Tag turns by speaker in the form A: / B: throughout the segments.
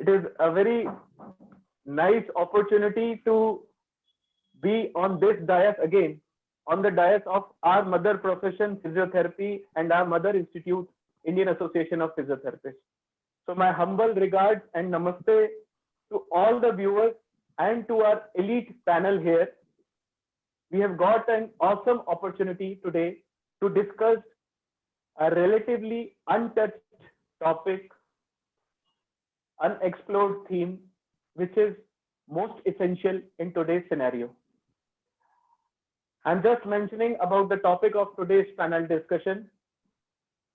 A: It is a very nice opportunity to be on this dais again, on the dais of our mother profession, physiotherapy, and our mother institute, Indian Association of Physiotherapists. So my humble regards and namaste to all the viewers and to our elite panel here. We have got an awesome opportunity today to discuss a relatively untouched topic, unexplored theme, which is most essential in today's scenario. I'm just mentioning about the topic of today's panel discussion.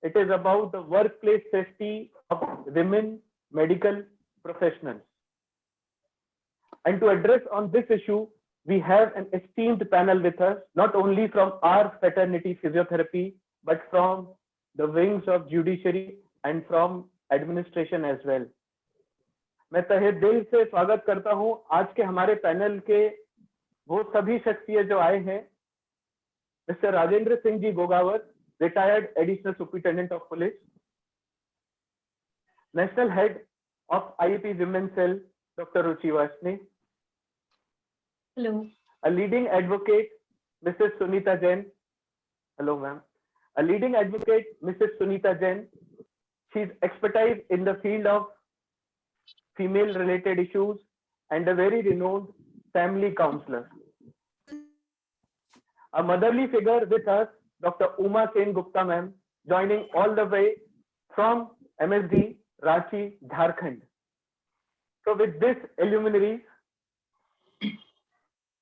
A: It is about the workplace safety of women medical professionals. And to address on this issue, we have an esteemed panel with us, not only from our fraternity physiotherapy, but from the wings of judiciary and from administration as well. मैं तहे दिल से स्वागत करता हूं आज के हमारे पैनल के वो सभी शख्सियत जो आए हैं। Mister Rajendra Singh ji Gogawat, retired additional superintendent of police, national head of IEP Women's Cell, Dr. Ruchi Varshney.
B: Hello.
A: A leading advocate, Mrs. Sunita Jain. Hello, ma'am. A leading advocate, Mrs. Sunita Jain. She's expertise in the field of female-related issues and a very renowned family counselor. A motherly figure with us, Dr. Uma Sen Gupta, ma'am, joining all the way from MSD, Ranchi, Jharkhand. So with this luminaries,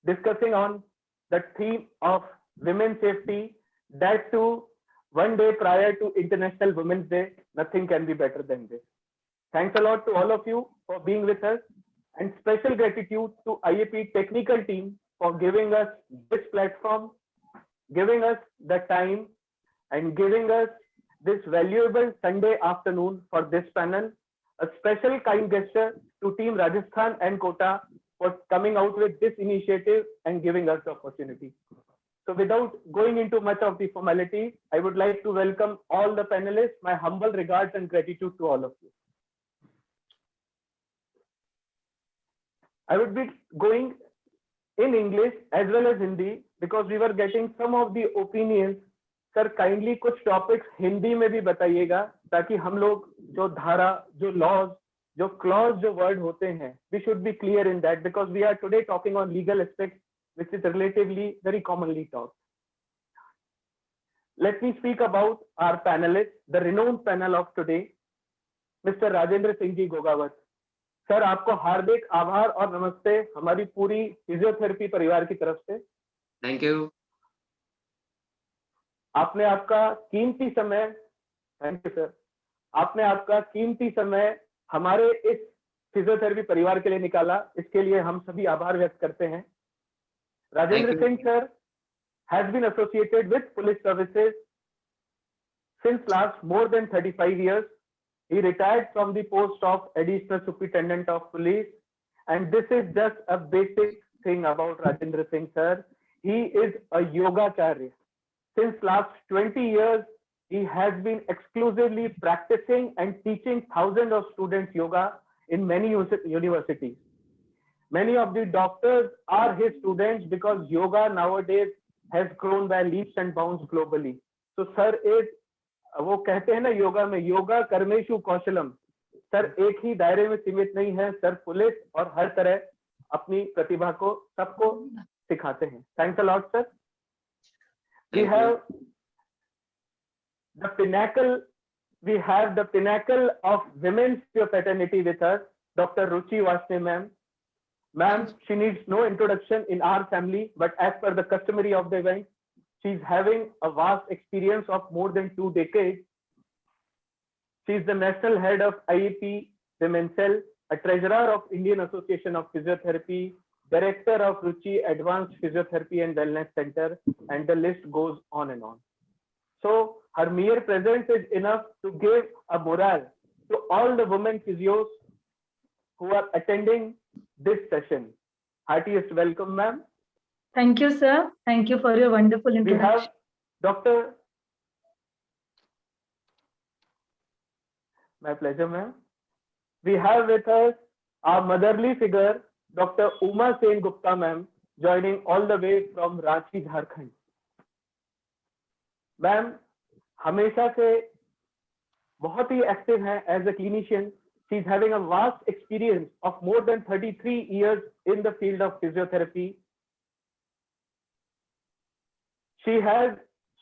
A: discussing on the theme of women's safety, that too one day prior to International Women's Day, nothing can be better than this. Thanks a lot to all of you for being with us, and special gratitude to IEP technical team for giving us this platform, giving us the time, and giving us this valuable Sunday afternoon for this panel. A special kind gesture to Team Rajasthan and Kota for coming out with this initiative and giving us the opportunity. So without going into much of the formality, I would like to welcome all the panelists. My humble regards and gratitude to all of you. I would be going in English as well as Hindi because we were getting some of the opinions. Sir, kindly कुछ topics Hindi में भी बताइएगा ताकि हम लोग जो धारा, जो laws, जो clause, जो word होते हैं, we should be clear in that because we are today talking on legal aspects which is relatively very commonly taught. Let me speak about our panelists, the renowned panel of today, Mr. Rajendra Singh Ji Gogawat. Sir, आपको हार्दिक आभार और नमस्ते हमारी पूरी physiotherapy परिवार की तरफ से।
C: Thank you.
A: आपने आपका कीमती समय, थैंक यू सर, आपने आपका कीमती समय हमारे इस फिजियोथेरेपी परिवार के लिए निकाला, इसके लिए हम सभी आभार व्यक्त करते हैं। Rajendra Singh sir has been associated with police services since last more than 35 years. He retired from the post of Additional Superintendent of Police, and this is just a basic thing about Rajendra Singh sir. He is a yogacharya. Since last 20 years, he has been exclusively practicing and teaching thousands of students yoga in many universities. Many of the doctors are his students because yoga nowadays has grown by leaps and bounds globally. So sir is, वो कहते हैं ना योगा में, yoga कर्मेशु कौशलम, sir एक ही दायरे में सीमित नहीं है, सर पुलिस और हर तरह अपनी प्रतिभा को सबको सिखाते हैं। Thanks a lot sir. We have the pinnacle of women's fraternity with us, Dr. Ruchi Varshney ma'am. Ma'am, she needs no introduction in our family, but as per the customary of the event, she's having a vast experience of more than 2 decades. She's the national head of IEP Women's Cell, a treasurer of Indian Association of Physiotherapy, director of Ruchi Advanced Physiotherapy and Wellness Center, and the list goes on and on. So her mere presence is enough to give a morale to all the women physios who are attending this session. Heartiest welcome, ma'am.
B: Thank you, sir. Thank you for your wonderful introduction.
A: We have Dr. My pleasure, ma'am. We have with us our motherly figure, Dr. Uma Sen Gupta ma'am, joining all the way from Ranchi, Jharkhand. Ma'am, हमेशा से बहुत ही active हैं as a clinician. She is having a vast experience of more than 33 years in the field of physiotherapy. She has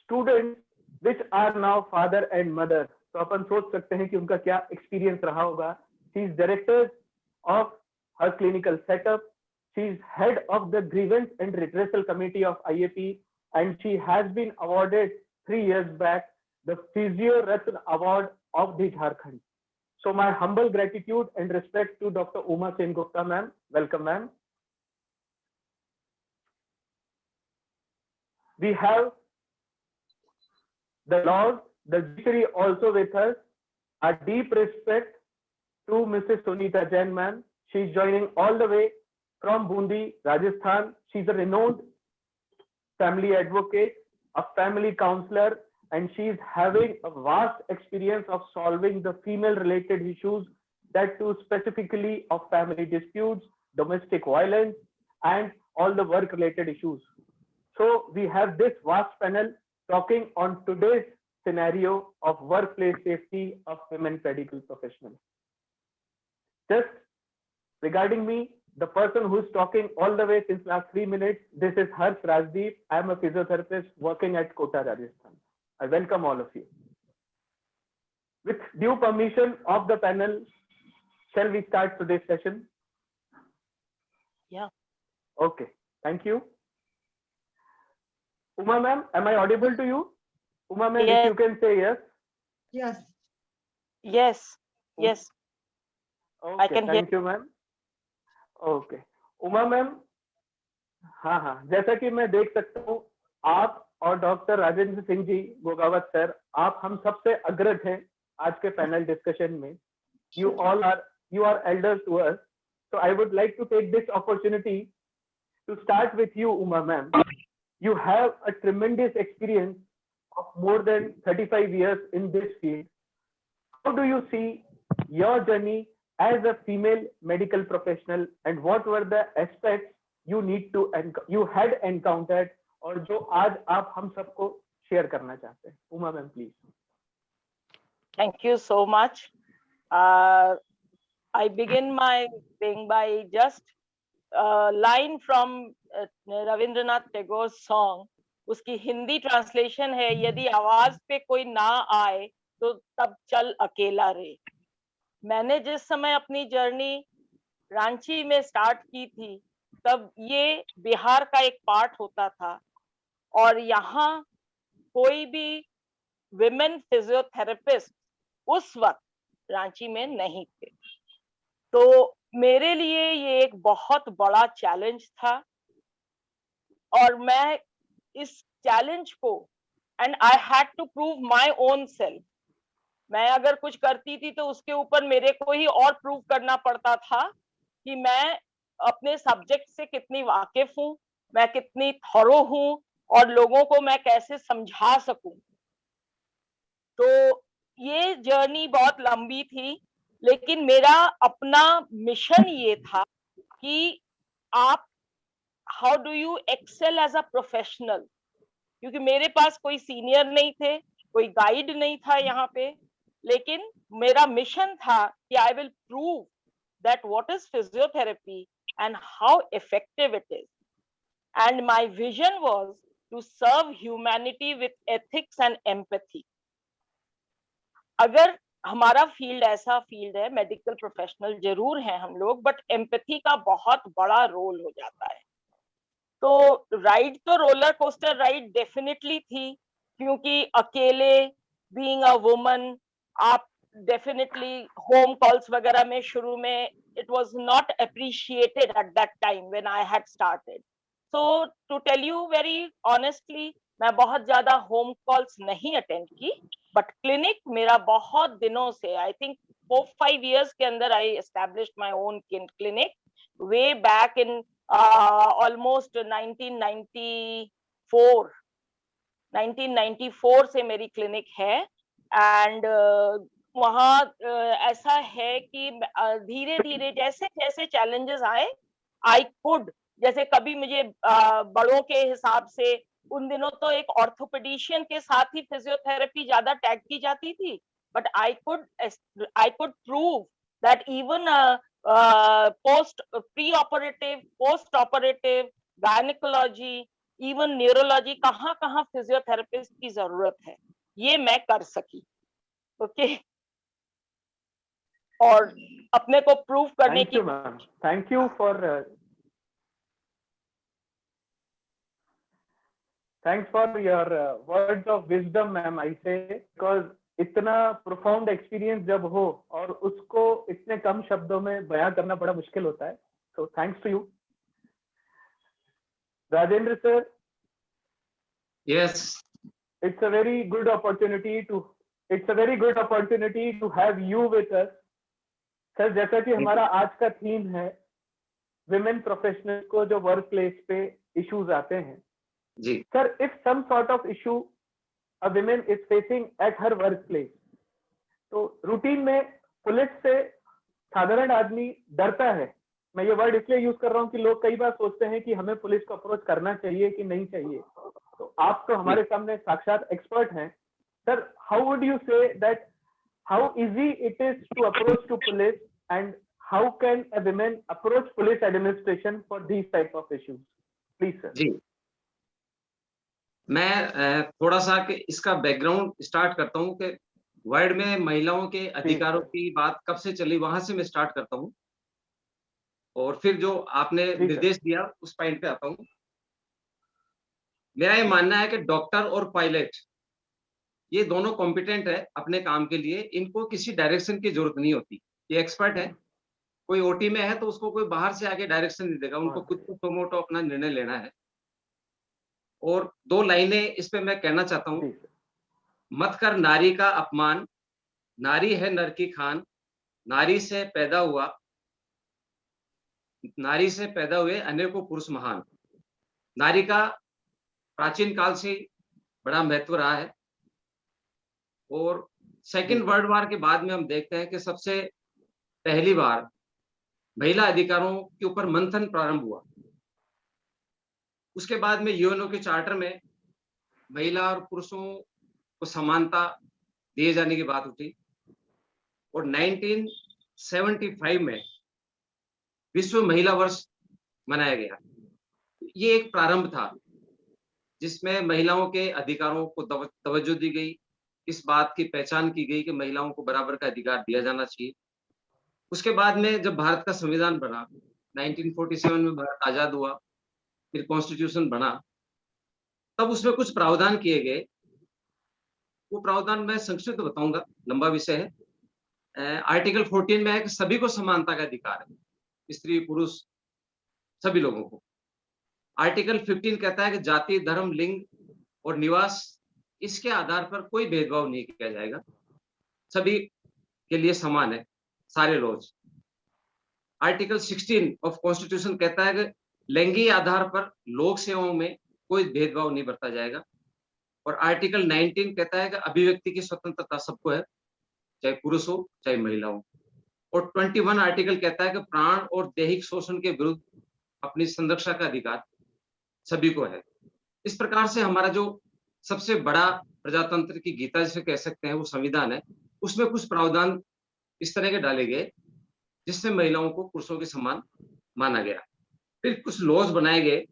A: students which are now father and mother. तो अपन सोच सकते हैं कि उनका क्या experience रहा होगा. She is director of her clinical setup. She is head of the grievance and redressal committee of IAP, and she has been awarded 3 years back the Physio Ratna Award of the Jharkhand. So my humble gratitude and respect to Dr. Uma Sen Gupta ma'am. Welcome ma'am. We have the Lord, the judiciary also with us. A deep respect to Mrs. Sunita Jain ma'am. She is joining all the way from Bundi, Rajasthan. She is a renowned family advocate, a family counselor, and she is having a vast experience of solving the female related issues, that too specifically of family disputes, domestic violence, and all the work related issues. So we have this vast panel talking on today's scenario of workplace safety of women medical professionals. Just regarding me, the person who is talking all the way since last 3 minutes, this is Harsh Rajdeep. I am a physiotherapist working at Kota, Rajasthan. I welcome all of you. With due permission of the panel, shall we start today's session?
C: Yeah.
A: Okay, thank you. Uma ma'am, am I audible to you? Uma ma'am,
C: Yes.
A: if you can say yes.
B: Yes.
C: Yes. Yes.
A: Okay,
C: can hear.
A: thank you ma'am. Okay Uma ma'am, हाँ, जैसा कि मैं देख सकता हूँ आप और doctor Rajendra Singh ji Gogawat sir, आप हम सबसे अग्रज हैं आज के पैनल डिस्कशन में. You are elders to us, so I would like to take this opportunity to start with you, Uma ma'am. You have a tremendous experience of more than 35 years in this field. How do you see your journey as a female medical professional, and what were the aspects you had encountered और जो आज आप हम सबको share करना चाहते हैं? Uma ma'am please.
C: Thank you so much. I begin my thing by just a line from Ravindranath Tagore's song. उसकी हिंदी ट्रांसलेशन है, यदि आवाज पे कोई ना आए तो तब चल अकेला रे. मैंने जिस समय अपनी जर्नी रांची में स्टार्ट की थी, तब ये बिहार का एक पार्ट होता था और यहाँ कोई भी विमेन फिजियोथेरेपिस्ट उस वक्त रांची में नहीं थे. तो मेरे लिए ये एक बहुत बड़ा चैलेंज था और मैं इस चैलेंज को, and I had to prove my own self. मैं अगर कुछ करती थी तो उसके ऊपर मेरे को ही और प्रूव करना पड़ता था कि मैं अपने सब्जेक्ट से कितनी वाकिफ हूँ, मैं कितनी थॉरो हूँ और लोगों को मैं कैसे समझा सकूं. तो ये जर्नी बहुत लंबी थी, लेकिन मेरा अपना मिशन ये था कि आप how do you excel as a professional. क्योंकि मेरे पास कोई सीनियर नहीं थे, कोई गाइड नहीं था यहाँ पे, लेकिन मेरा मिशन था कि I will prove that what is physiotherapy and how effective it is. And my vision was to serve humanity with ethics and empathy. अगर हमारा फील्ड ऐसा फील्ड है, मेडिकल प्रोफेशनल जरूर हैं हम लोग, बट एम्पैथी का बहुत बड़ा रोल हो जाता है. तो राइड तो रोलर कोस्टर राइड डेफिनेटली थी, क्योंकि अकेले बीइंग अ वुमन आप डेफिनेटली होम कॉल्स वगैरह में शुरू में it was not appreciated at that time when I had started. So to tell you very honestly, मैं बहुत ज्यादा होम कॉल्स नहीं अटेंड की, बट क्लिनिक मेरा बहुत दिनों से, आई थिंक 4-5 years के अंदर I established my own clinic way back in almost 1994 से मेरी क्लिनिक है. एंड वहाँ ऐसा है कि धीरे धीरे जैसे जैसे चैलेंजेस आए, आई कुड, जैसे कभी मुझे बड़ों के हिसाब से उन दिनों तो एक ऑर्थोपेडिशियन के साथ ही फिजियोथेरेपी ज्यादा टैग की जाती थी, but I could prove that even post pre operative, post operative, gynaecology, even neurology, कहाँ कहाँ फिजियोथेरेपिस्ट की जरूरत है, ये मैं कर सकी। ओके, और अपने को प्रूव करने
A: थैंक
C: की
A: you ma'am, thank you for thanks for your words of wisdom ma'am, I say, because इतना profound experience जब हो और उसको इतने कम शब्दों में बयां करना बड़ा मुश्किल होता है, so thanks to you. Rajendra sir,
D: Yes.
A: it's a very good opportunity to have you with us. Sir, जैसा कि हमारा आज का थीम है विमेन प्रोफेशनल को जो वर्क प्लेस पे इश्यूज आते हैं
D: जी
A: sir, if some sort of issue a women is facing at her work place, तो रूटीन में पुलिस से साधारण आदमी डरता है। मैं ये वर्ड इसलिए यूज कर रहा हूँ कि लोग कई बार सोचते हैं कि हमें पुलिस को अप्रोच करना चाहिए कि नहीं चाहिए, तो आप तो हमारे सामने साक्षात एक्सपर्ट हैं sir. How would you say that how easy it is to approach to police and how can a woman approach police administration for these type of issues, please sir?
D: जी, मैं थोड़ा सा कि इसका बैकग्राउंड स्टार्ट करता हूँ कि world में महिलाओं के अधिकारों की बात कब से चली, वहां से मैं स्टार्ट करता हूँ और फिर जो आपने निर्देश दिया उस पॉइंट पे आता हूँ। मेरा ये मानना है कि डॉक्टर और पायलट ये दोनों कॉम्पिटेंट है अपने काम के लिए, इनको किसी डायरेक्शन की जरूरत नहीं होती, ये एक्सपर्ट है। कोई ओटी में है तो उसको कोई बाहर से आके डायरेक्शन नहीं देगा, उनको खुद को टोमोटो अपना निर्णय लेना है। और 2 लाइनें इस पे मैं कहना चाहता हूँ। मत कर नारी का अपमान, नारी है नर की खान, नारी से पैदा हुए अनेकों पुरुष महान। नारी का प्राचीन काल से बड़ा महत्व रहा है और सेकेंड वर्ल्ड वॉर के बाद में हम देखते हैं कि सबसे पहली बार महिला अधिकारों के ऊपर मंथन प्रारंभ हुआ। उसके बाद में यूएनओ के चार्टर में महिला और पुरुषों को समानता दिए जाने की बात उठी और 1975 में विश्व महिला वर्ष मनाया गया। ये एक प्रारंभ था जिसमें महिलाओं के अधिकारों को तवज्जो दी गई, इस बात की पहचान की गई कि महिलाओं को बराबर का अधिकार दिया जाना चाहिए। उसके बाद में जब भारत का संविधान बना, 1947 में भारत आजाद हुआ, फिर कॉन्स्टिट्यूशन बना, तब उसमें कुछ प्रावधान किए गए। वो प्रावधान मैं संक्षिप्त बताऊंगा, लंबा विषय है। आर्टिकल 14 में है कि सभी को समानता का अधिकार है, स्त्री पुरुष सभी लोगों को। आर्टिकल 15 कहता है कि जाति, धर्म, लिंग और निवास इसके आधार पर कोई भेदभाव नहीं किया जाएगा, सभी के लिए समान है सारे लॉज। आर्टिकल 16 ऑफ कॉन्स्टिट्यूशन कहता है कि लैंगिक आधार पर लोक सेवाओं में कोई भेदभाव नहीं बरता जाएगा। और आर्टिकल 19 कहता है कि अभिव्यक्ति की स्वतंत्रता सबको है, चाहे पुरुष हो चाहे महिला हो। और 21 आर्टिकल कहता है कि प्राण और दैहिक शोषण के विरुद्ध अपनी संरक्षा का अधिकार सभी को है। इस प्रकार से हमारा जो सबसे बड़ा प्रजातंत्र की गीता जिसे कह सकते हैं वो संविधान है, उसमें कुछ प्रावधान इस तरह के डाले गए जिससे महिलाओं को पुरुषों के समान माना गया। फिर कुछ लॉज बनाए गए,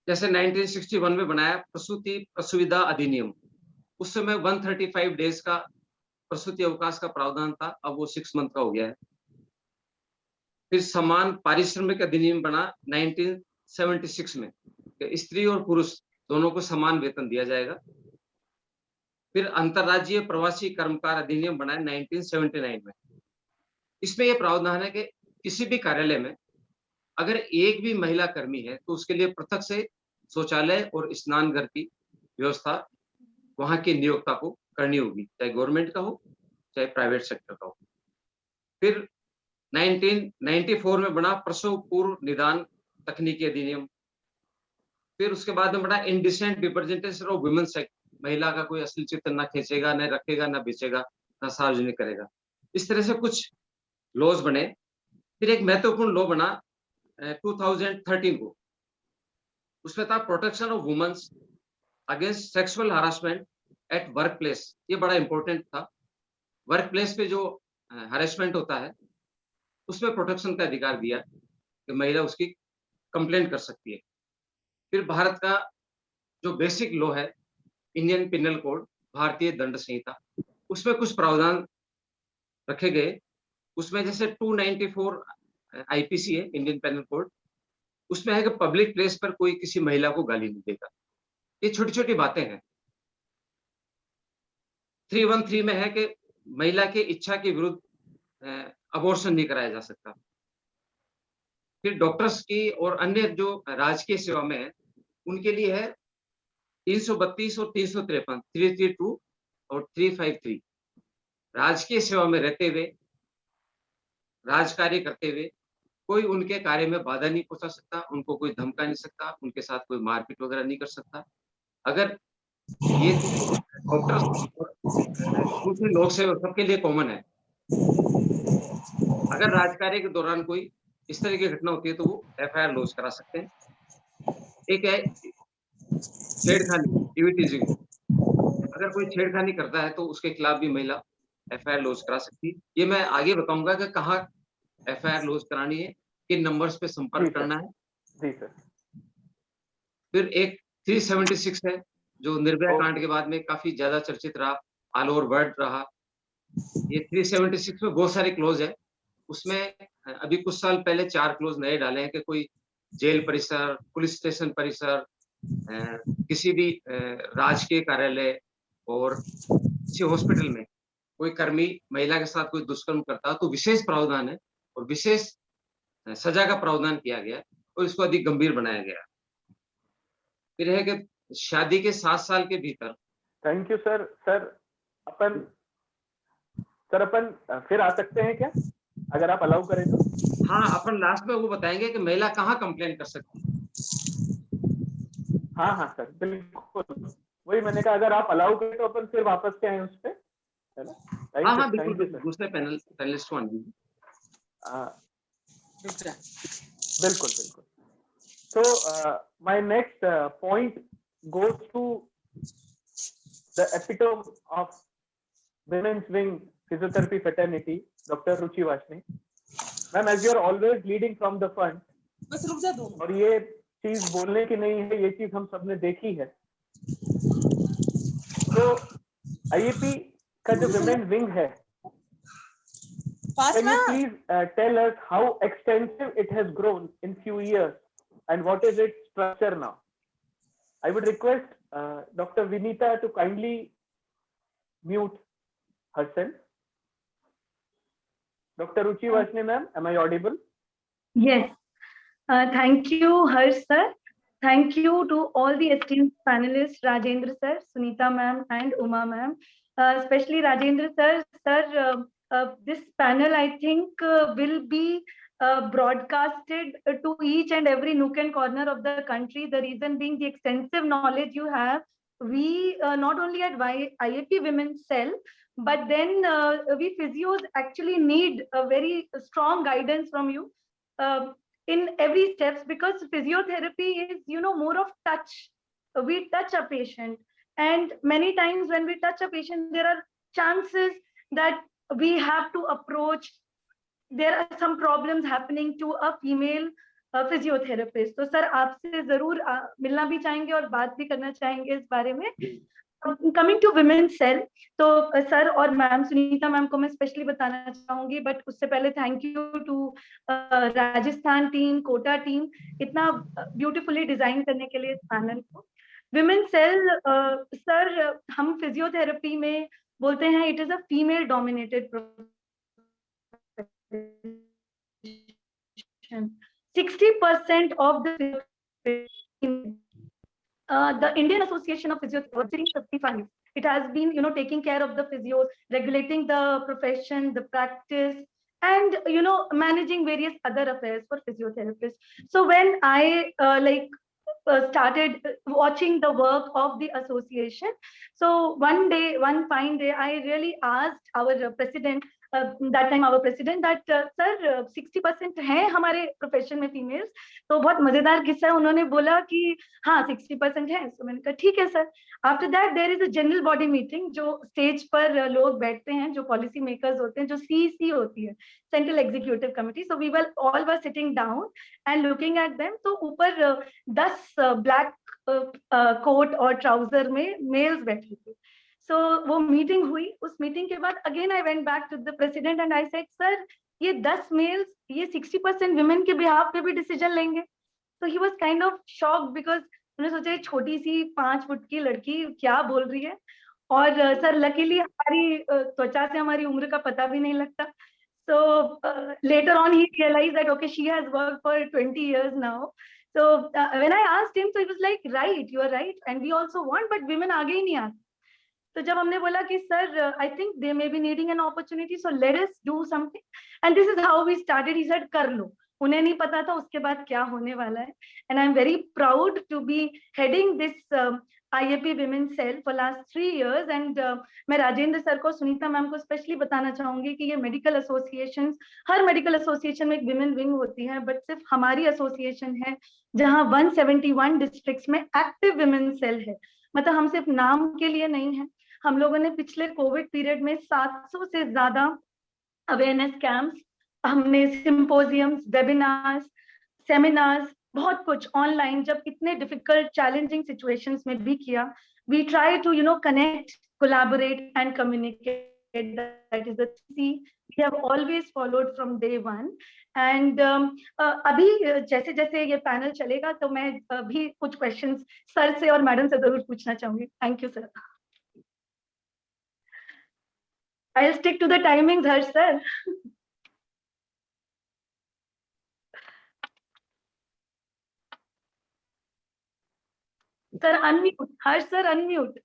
D: जैसे 1961 में बनाया प्रसूति प्रसुविधा अधिनियम। उस समय 135 डेज का प्रसूति अवकाश का प्रावधान था, अब वो 6 मंथ का हो गया है। फिर समान पारिश्रमिक अधिनियम बना 1976 में, स्त्री और पुरुष दोनों को समान वेतन दिया जाएगा। फिर अंतर्राज्यीय प्रवासी कर्मकार अधिनियम बना 1979 में। इसमें यह प्रावधान है कि किसी भी कार्यालय में अगर एक भी महिला कर्मी है तो उसके लिए पृथक से शौचालय और स्नान घर की व्यवस्था वहां के नियोक्ता को करनी होगी, चाहे गवर्नमेंट का हो चाहे प्राइवेट सेक्टर का हो। फिर 1994 में बना प्रसव पूर्व निदान तकनीकी अधिनियम। फिर उसके बाद में बना indecent representation of women's act, महिला का कोई असली चित्र ना खींचेगा, न रखेगा, न बेचेगा, ना सार्वजनिक करेगा। इस तरह से कुछ लॉज बने। फिर एक महत्वपूर्ण लॉ बना 2013 को, उसमें था protection of women's against sexual harassment at work place. ये बड़ा इंपॉर्टेंट था। वर्क प्लेस पे जो हरेसमेंट होता है उसमें प्रोटेक्शन का अधिकार दिया कि महिला उसकी कंप्लेंट कर सकती है। फिर भारत का जो बेसिक लॉ है, इंडियन पिनल कोड, भारतीय दंड संहिता, उसमें कुछ प्रावधान रखे गए। उसमें जैसे 294 आईपीसी है, इंडियन पिनल कोड, उसमें है कि पब्लिक प्लेस पर कोई किसी महिला को गाली नहीं देगा। ये छोटी-छोटी बातें हैं। 313 में है कि महिला की इच्छा के विरुद्ध अबॉर्शन नहीं कराया जा सकता। फिर डॉक्टर्स की और अन्य जो राजकीय सेवा में है, उनके लिए है 332 और 353, 332 और 353। राजकीय सेवा में रहते हुए, राजकार्य करते हुए कोई उनके कार्य में बाधा नहीं पहुंचा सकता, उनको कोई धमका नहीं सकता, उनके साथ कोई मारपीट वगैरह नहीं कर सकता। अगर ये डॉक्टर्स और दूसरे लोक सेवक सबके लिए कॉमन है। अगर राजकार्य के दौरान कोई इस तरह की घटना होती है तो वो एफआईआर लॉन्च करा सकते हैं। एक है छेड़खानी, इविटीजिंग। अगर कोई छेड़खानी करता है तो उसके खिलाफ भी महिला एफआईआर लॉन्च करा सकती है। ये मैं आगे बताऊंगा कि कहाँ एफआईआर लॉन्च करानी है, किन नंबर्स पे
A: जी
D: संपर्क
A: सर।
D: करना है।
A: जी सर।
D: फिर एक 376 है जो निर्भया
A: ओ,
D: कांड के बाद में काफी ज्यादा चर्चित रहा, ऑल ओवर वर्ल्ड रहा। ये 376 में बहुत सारे क्लोज है। उसमें अभी कुछ साल पहले 4 क्लोज नए डाले हैं कि कोई जेल परिसर, पुलिस स्टेशन परिसर, किसी भी राजकीय कार्यालय और किसी हॉस्पिटल में कोई कर्मी महिला के साथ कोई दुष्कर्म करता है तो विशेष प्रावधान है और विशेष सजा का प्रावधान किया गया है और इसको अधिक गंभीर बनाया गया है। फिर है कि शादी के 7 साल के भीतर।
A: Thank you sir. अपन फिर आ सकते हैं क्या, अगर आप अलाउ करें तो?
D: हाँ, अपन लास्ट में वो बताएंगे कि महिला कहाँ कंप्लेंट कर सकती है।
A: हाँ सर, बिल्कुल। वही मैंने कहा, अगर आप अलाउ करें तो अपन फिर वापस से आए उस पे, है ना?
D: हाँ,
A: थैंक
D: बिल्कुल,
A: यू सर।
D: दूसरे पैनलिस्ट को आने दीजिए।
A: बिल्कुल। So my next point goes to the epitome of women's wing physiotherapy fraternity, Dr. Ruchi Varshney. Ma'am, as you are always leading from the front, और ये चीज बोलने की नहीं है, ये चीज हम सबने देखी है। तो IAP का जो women's wing है, can you please tell us how extensive it has grown in few years and what is its structure now? I would request Dr. Vinita to kindly mute herself. Dr. Ruchi Varshney ma'am, am I audible?
B: Yes. Thank you, Harsh sir. Thank you to all the esteemed panelists, Rajendra sir, Sunita ma'am, and Uma ma'am. Especially Rajendra sir. Sir, this panel, I think, will be broadcasted to each and every nook and corner of the country. The reason being the extensive knowledge you have. We not only at IAP Women's Cell, but then we physios actually need a very strong guidance from you in every steps, because physiotherapy is, more of touch. We touch a patient, and many times when we touch a patient, there are chances that we have to approach, there are some problems happening to a female physiotherapist. तो sir आपसे जरूर मिलना भी चाहेंगे और बात भी करना चाहेंगे इस बारे में। कमिंग टू विमेन सेल, तो सर और मैम सुनीता मैम को मैं स्पेशली बताना चाहूंगी, बट उससे पहले thank you to Rajasthan team, Kota team, इतना ब्यूटीफुली डिजाइन करने के लिए इस पैनल को। विमेन सेल सर, हम फिजियोथेरेपी में बोलते हैं it is a female dominated profession. 60% of the Indian Association of Physiotherapy 55. It has been, taking care of the physios, regulating the profession, the practice, and managing various other affairs for physiotherapists. So when I started watching the work of the association. So one fine day, I really asked our president, that time our president, that sir 60% है हमारे profession में females. तो बहुत मजेदार किस्सा है, उन्होंने बोला कि हाँ 60% है. तो मैंने कहा ठीक है sir. After that there is a general body meeting, जो स्टेज पर लोग बैठते हैं, जो पॉलिसी मेकर्स होते हैं, जो CEC होती है, central executive committee. So we were all were sitting down and looking at them. तो ऊपर 10 ब्लैक कोट और ट्राउजर में मेल्स बैठे थे. सो वो मीटिंग हुई. उस मीटिंग के बाद again I went back to the president and I said sir ये 10 मेल्स ये 60% विमेन के बिहाफ पे भी डिसीजन लेंगे. तो he was kind of shocked because उन्होंने सोचा छोटी सी 5 फुट की लड़की क्या बोल रही है. और सर लकीली हमारी त्वचा से हमारी उम्र का पता भी नहीं लगता. So later on he realized that okay, she has worked for 20 years now. So when I asked him, so he was like, right, you are right, and we also want, but women आगे ही नहीं आते. तो जब हमने बोला कि sir I think they may be needing an opportunity, so let us do something, and this is how we started. He said कर लो. उन्हें नहीं पता था उसके बाद क्या होने वाला है. And I'm very proud to be heading this IAP Women Cell for last 3 years. And मैं राजेंद्र सर को, सुनीता मैम को स्पेशली बताना चाहूंगी कि ये मेडिकल एसोसिएशन, हर मेडिकल एसोसिएशन में एक विमेन विंग होती है, बट सिर्फ हमारी एसोसिएशन है जहां 171 डिस्ट्रिक्ट्स में एक्टिव विमेन सेल है. मतलब हम सिर्फ नाम के लिए नहीं है. हम लोगों ने पिछले कोविड पीरियड में 700 से ज्यादा अवेयरनेस कैंप्स, हमने सिंपोजियम्स, वेबिनार्स, सेमिनार्स, बहुत कुछ ऑनलाइन, जब इतने डिफिकल्ट चैलेंजिंग सिचुएशंस में भी किया. We try to connect, collaborate and communicate. That is the C we have always followed from day one. And अभी जैसे जैसे ये पैनल चलेगा तो मैं भी कुछ क्वेश्चंस सर से और मैडम से जरूर पूछना चाहूंगी. Thank you sir. I'll stick to the timings, Harsh sir. Sir, unmute. Harsh sir, unmute.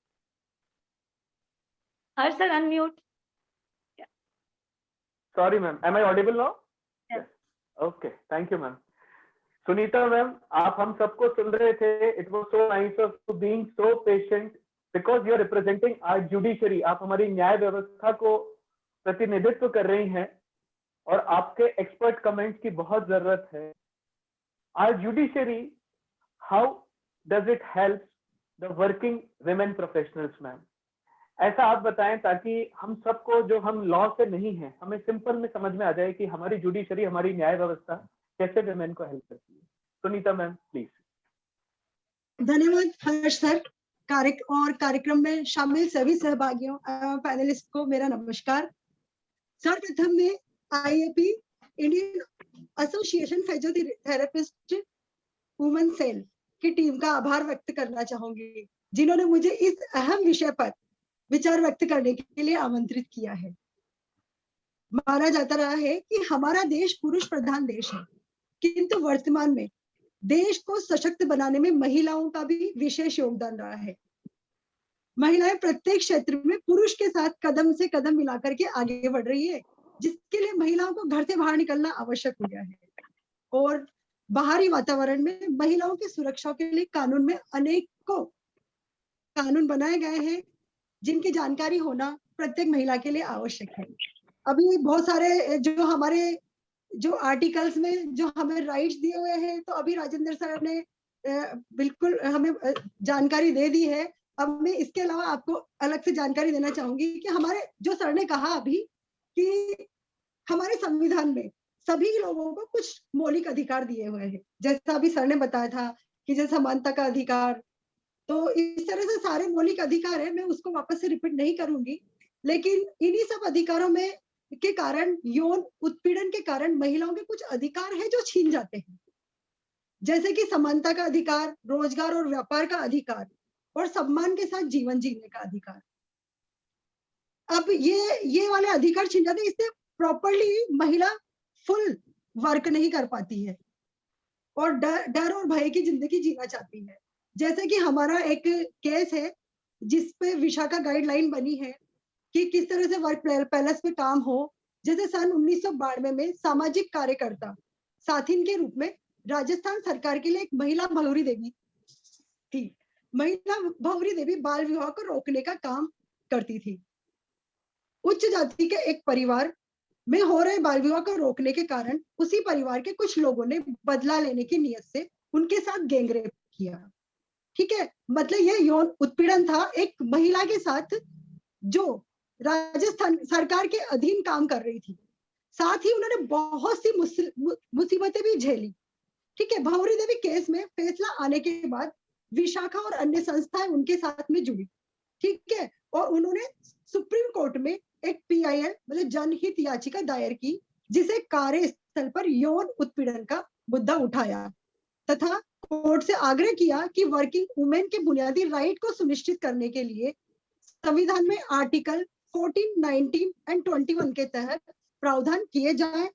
B: Harsh sir, unmute. Yeah.
A: Sorry ma'am, am I audible now?
B: Yes.
A: Okay, thank you ma'am. Sunita ma'am, आप हम सबको सुन रहे थे. It was so nice of you being so patient because you are representing our judiciary. आप हमारी न्याय व्यवस्था को प्रतिनिधित्व कर रही हैं और आपके एक्सपर्ट कमेंट्स की बहुत जरूरत है. Our judiciary, how does it help the working women professionals ma'am? ऐसा आप बताएं ताकि हम सबको, जो हम लॉ से नहीं है, हमें सिंपल में समझ में आ जाए कि हमारी जुडिशरी, हमारी न्याय व्यवस्था कैसे विमेन को हेल्प करती है. Sunita ma'am please.
E: धन्यवाद हर्ष सर. कार्यक्रम में शामिल सभी सहभागियों पैनलिस्ट को मेरा नमस्कार. सर्वप्रथम में IAP Indian association physiotherapist women cell की टीम का आभार व्यक्त करना चाहूंगी, जिन्होंने मुझे इस अहम विषय पर विचार व्यक्त करने के लिए आमंत्रित किया है. माना जाता रहा है कि हमारा देश पुरुष प्रधान देश है, किंतु वर्तमान में देश को सशक्त बनाने में महिलाओं का भी विशेष योगदान रहा है. महिलाएं प्रत्येक क्षेत्र में पुरुष के साथ कदम से कदम मिलाकर के आगे बढ़ रही है, जिसके लिए महिलाओं को घर से बाहर निकलना आवश्यक हो गया है. और बाहरी वातावरण में महिलाओं की सुरक्षा के लिए कानून में अनेकों कानून बनाए गए हैं, जिनकी जानकारी होना प्रत्येक महिला के लिए आवश्यक है. अभी बहुत सारे जो हमारे जो आर्टिकल्स में जो हमें राइट्स दिए हुए हैं, तो अभी राजेंद्र सर ने बिल्कुल हमें जानकारी दे दी है. अब मैं इसके अलावा आपको अलग से जानकारी देना चाहूंगी कि हमारे जो सर ने कहा अभी कि हमारे संविधान में सभी लोगों को कुछ मौलिक अधिकार दिए हुए हैं, जैसा अभी सर ने बताया था कि जैसे समानता का अधिकार, तो इस तरह से सारे मौलिक अधिकार है. मैं उसको वापस से रिपीट नहीं करूंगी, लेकिन इन्हीं सब अधिकारों में के कारण, यौन उत्पीड़न के कारण महिलाओं के कुछ अधिकार है जो छीन जाते हैं, जैसे कि समानता का अधिकार, रोजगार और व्यापार का अधिकार और सम्मान के साथ जीवन जीने का अधिकार. अब ये वाले अधिकार छीन जाते हैं, इससे प्रॉपरली महिला फुल वर्क नहीं कर पाती है और डर और भय की जिंदगी जीना चाहती है. जैसे कि हमारा एक केस है जिसपे विशाखा गाइडलाइन बनी है कि किस तरह से वर्क पैलेस पे काम हो. जैसे सन 1992 में सामाजिक कार्यकर्ता साथिन के रूप में राजस्थान सरकार के लिए एक महिला मयूरी देवी थी। महिला भंवरी देवी बाल विवाह को रोकने का काम करती थी। उच्च जाति के एक परिवार में हो रहे बाल विवाह को रोकने के कारण उसी परिवार के कुछ लोगों ने बदला लेने की नीयत से उनके साथ गैंगरेप किया। ठीक है, मतलब यह यौन उत्पीड़न था एक महिला के साथ जो राजस्थान सरकार के अधीन काम कर रही थी। साथ ही उन्होंने बहुत सी मुसीबतें भी झेली। ठीक है, भंवरी देवी केस में फैसला आने के बाद विशाखा और अन्य संस्थाएं उनके साथ में जुड़ी। ठीक है, और उन्होंने सुप्रीम कोर्ट में एक PIL मतलब जनहित याचिका दायर की, जिसे कार्यस्थल पर यौन उत्पीड़न का मुद्दा उठाया तथा कोर्ट से आग्रह किया कि वर्किंग वुमेन के बुनियादी राइट को सुनिश्चित करने के लिए संविधान में आर्टिकल 14, 19 एंड 21 के तहत प्रावधान किए जाएं।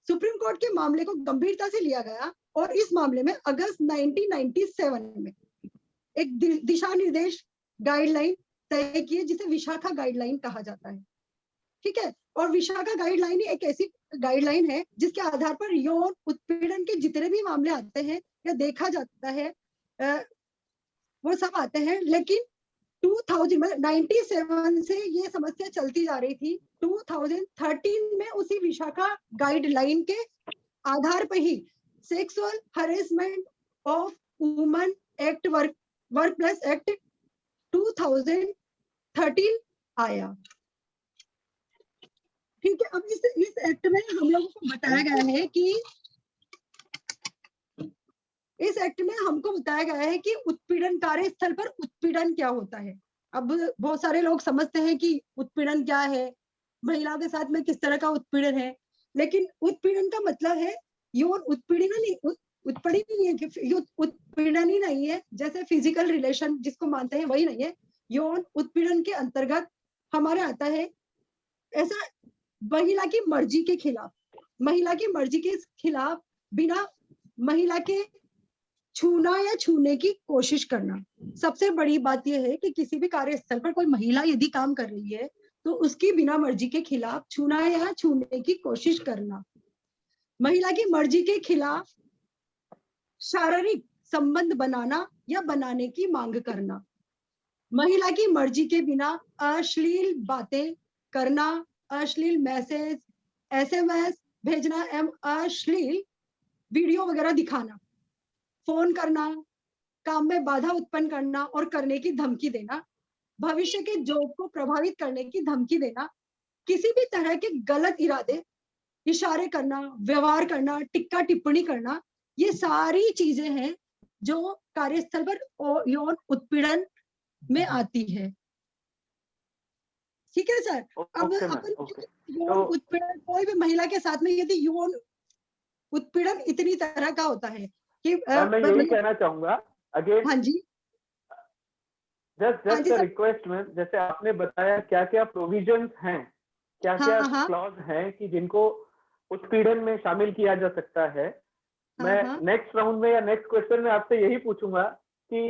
E: सुप्रीम कोर्ट के मामले को गंभीरता से लिया गया और इस मामले में अगस्त 1997 में एक दिशा निर्देश गाइडलाइन तय किए, जिसे विशाखा गाइडलाइन कहा जाता है। ठीक है, और विशाखा गाइडलाइन एक ऐसी गाइडलाइन है जिसके आधार पर यौन उत्पीड़न के जितने भी मामले आते हैं या देखा जाता है वो सब आते हैं। लेकिन 97 से ये समस्या चलती जा रही थी। 2013 में उसी विशाखा गाइडलाइन के आधार पर ही sexual harassment of women act work place act 2013 आया। ठीक है, अब इस एक्ट में हम लोगों को बताया गया है कि इस एक्ट में हमको बताया गया है कि उत्पीड़न, कार्यस्थल पर उत्पीड़न क्या होता है। अब बहुत सारे लोग समझते हैं कि उत्पीड़न क्या है, महिलाओं के साथ में किस तरह का उत्पीड़न है, लेकिन उत्पीड़न का मतलब है यौन उत्पीड़न नहीं है कि उत्पीड़न ही नहीं है, जैसे फिजिकल रिलेशन जिसको मानते हैं वही नहीं है। यौन उत्पीड़न के अंतर्गत हमारे आता है ऐसा महिला की मर्जी के खिलाफ, महिला की मर्जी के खिलाफ बिना महिला के छूना या छूने की कोशिश करना। सबसे बड़ी बात यह है कि किसी भी कार्यस्थल पर कोई महिला यदि काम कर रही है तो उसकी बिना मर्जी के खिलाफ छूना या छूने की कोशिश करना। महिला की मर्जी के खिलाफ शारीरिक संबंध बनाना या बनाने की मांग करना। महिला की मर्जी के बिना अश्लील बातें करना, अश्लील मैसेज, SMS भेजना एवं अश्लील वीडियो वगैरह दिखाना, फोन करना, काम में बाधा उत्पन्न करना और करने की धमकी देना, भविष्य के जॉब को प्रभावित करने की धमकी देना, किसी भी तरह के गलत इरादे, इशारे करना, व्यवहार करना, टिक्का टिप्पणी करना, ये सारी चीजें हैं जो कार्यस्थल पर यौन उत्पीड़न में आती है। ठीक है सर। अब यौन उत्पीड़न कोई भी महिला के साथ में यदि यौन उत्पीड़न इतनी तरह का होता है कि
A: मैं यही कहना चाहूंगा अगेन।
E: हाँ जी,
A: जस्ट रिक्वेस्ट में, जैसे आपने बताया क्या क्या प्रोविजंस हैं, क्या क्या क्लॉज हैं कि जिनको उत्पीड़न में शामिल किया जा सकता है। मैं नेक्स्ट राउंड में या नेक्स्ट क्वेश्चन में आपसे यही पूछूंगा कि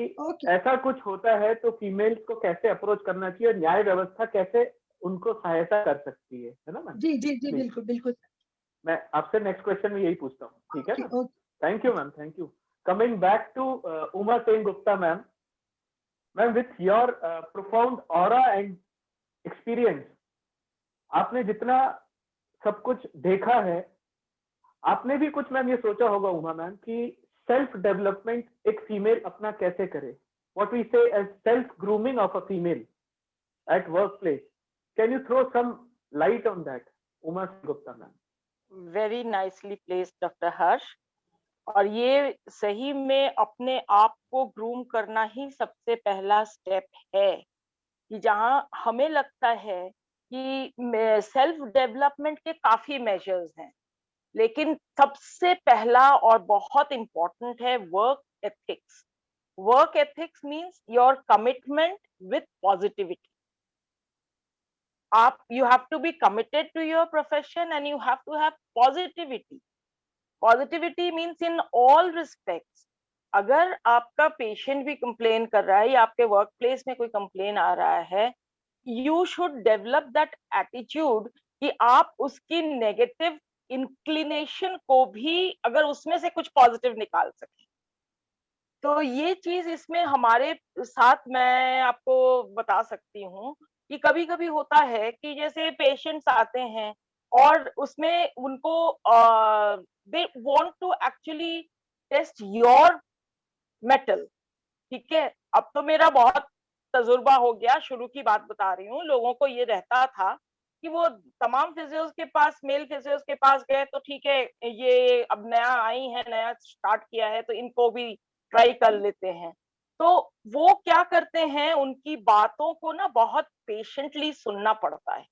A: ऐसा कुछ होता है तो फीमेल्स को कैसे अप्रोच करना चाहिए और न्याय व्यवस्था कैसे उनको सहायता कर सकती है ना मैम?
E: जी जी जी, बिल्कुल बिल्कुल।
A: मैं आपसे नेक्स्ट क्वेश्चन में यही पूछता हूँ, ठीक है ना? Thank you ma'am, thank you. Coming back to Uma Sen Gupta ma'am, ma'am with your profound aura and experience, आपने जितना सब कुछ देखा है, आपने भी कुछ मैम ये सोचा होगा उमा मैम कि सेल्फ डेवलपमेंट एक फीमेल अपना कैसे करे, what we say as self grooming of a female at work place. Can you throw some light on that Uma Gupta ma'am?
C: Very nicely placed doctor Harsh. और ये सही में अपने आप को ग्रूम करना ही सबसे पहला स्टेप है, कि जहां हमें लगता है कि सेल्फ डेवलपमेंट के काफी मेजर्स हैं, लेकिन सबसे पहला और बहुत इंपॉर्टेंट है work ethics. Work ethics means your commitment with positivity. you have to be committed to your profession and you have to have positivity. Positivity means in all respects. अगर आपका पेशेंट भी कंप्लेन कर रहा है या आपके work place में कोई कंप्लेन आ रहा है, you should develop that attitude कि आप उसकी नेगेटिव इंक्लिनेशन को भी अगर उसमें से कुछ पॉजिटिव निकाल सकें। तो ये चीज इसमें हमारे साथ मैं आपको बता सकती हूँ कि कभी कभी होता है कि जैसे पेशेंट्स आते हैं और उसमें उनको they want to actually test your mettle, ठीक है। अब तो मेरा बहुत तजुर्बा हो गया, शुरू की बात बता रही हूँ। लोगों को ये रहता था कि वो तमाम फिजियोस के पास, मेल फिजियोस के पास गए तो ठीक है, ये अब नया आई है, नया स्टार्ट किया है तो इनको भी ट्राई कर लेते हैं। तो वो क्या करते हैं, उनकी बातों को ना बहुत पेशेंटली सुनना पड़ता है।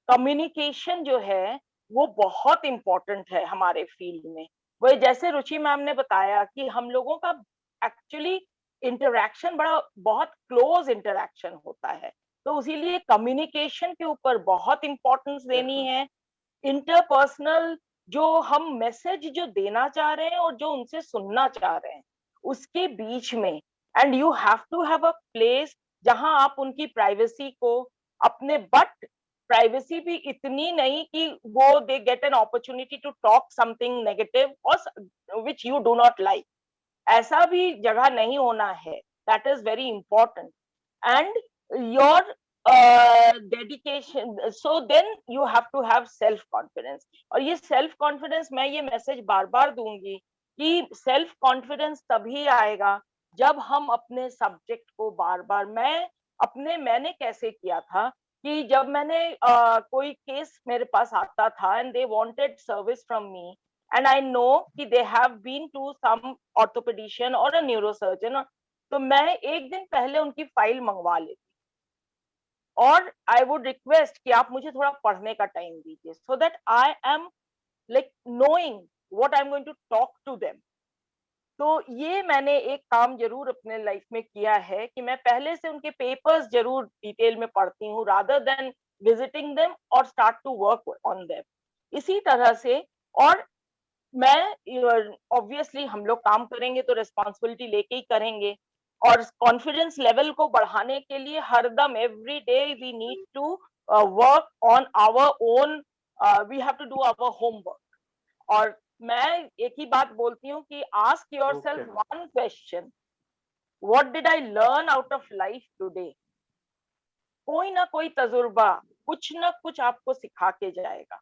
C: कम्युनिकेशन जो है वो बहुत इंपॉर्टेंट है हमारे फील्ड में। वो जैसे रुचि मैम ने बताया कि हम लोगों का एक्चुअली इंटरेक्शन बड़ा बहुत क्लोज इंटरेक्शन होता है, तो इसीलिए कम्युनिकेशन के ऊपर बहुत इंपॉर्टेंस देनी है। इंटरपर्सनल जो हम मैसेज जो देना चाह रहे हैं और जो उनसे सुनना चाह रहे हैं उसके बीच में, and you have to have a place जहां आप उनकी प्राइवेसी को अपने, बट प्राइवेसी भी इतनी नहीं कि वो they get an opportunity to talk something negative और which you do not like, ऐसा भी जगह नहीं होना है। That is very important. And your dedication, so then you have to have self confidence. और ये सेल्फ कॉन्फिडेंस, मैं ये मैसेज बार बार दूंगी कि सेल्फ कॉन्फिडेंस तभी आएगा जब हम अपने सब्जेक्ट को बार बार, मैंने कैसे किया था कि जब मैंने कोई केस मेरे पास आता था and they wanted service from me, and I know कि they have been to some orthopedician or a neurosurgeon, तो मैं एक दिन पहले उनकी फाइल मंगवा लेती और I would request कि आप मुझे थोड़ा पढ़ने का टाइम दीजिए, so that I am like knowing what I'm going to talk to them। तो ये मैंने एक काम जरूर अपने लाइफ में किया है कि मैं पहले से उनके पेपर्स जरूर डिटेल में पढ़ती हूँ, rather than visiting them और start to work on them। इसी तरह से, और मैं ऑब्वियसली हम लोग काम करेंगे तो रिस्पॉन्सिबिलिटी लेके ही करेंगे, और कॉन्फिडेंस लेवल को बढ़ाने के लिए हरदम every day we need to work on our own, we have to do our homework. और मैं एक ही बात बोलती हूँ कि ask yourself one question, what did I learn out of life today. कोई ना कोई तजुर्बा कुछ ना कुछ आपको सिखा के जाएगा।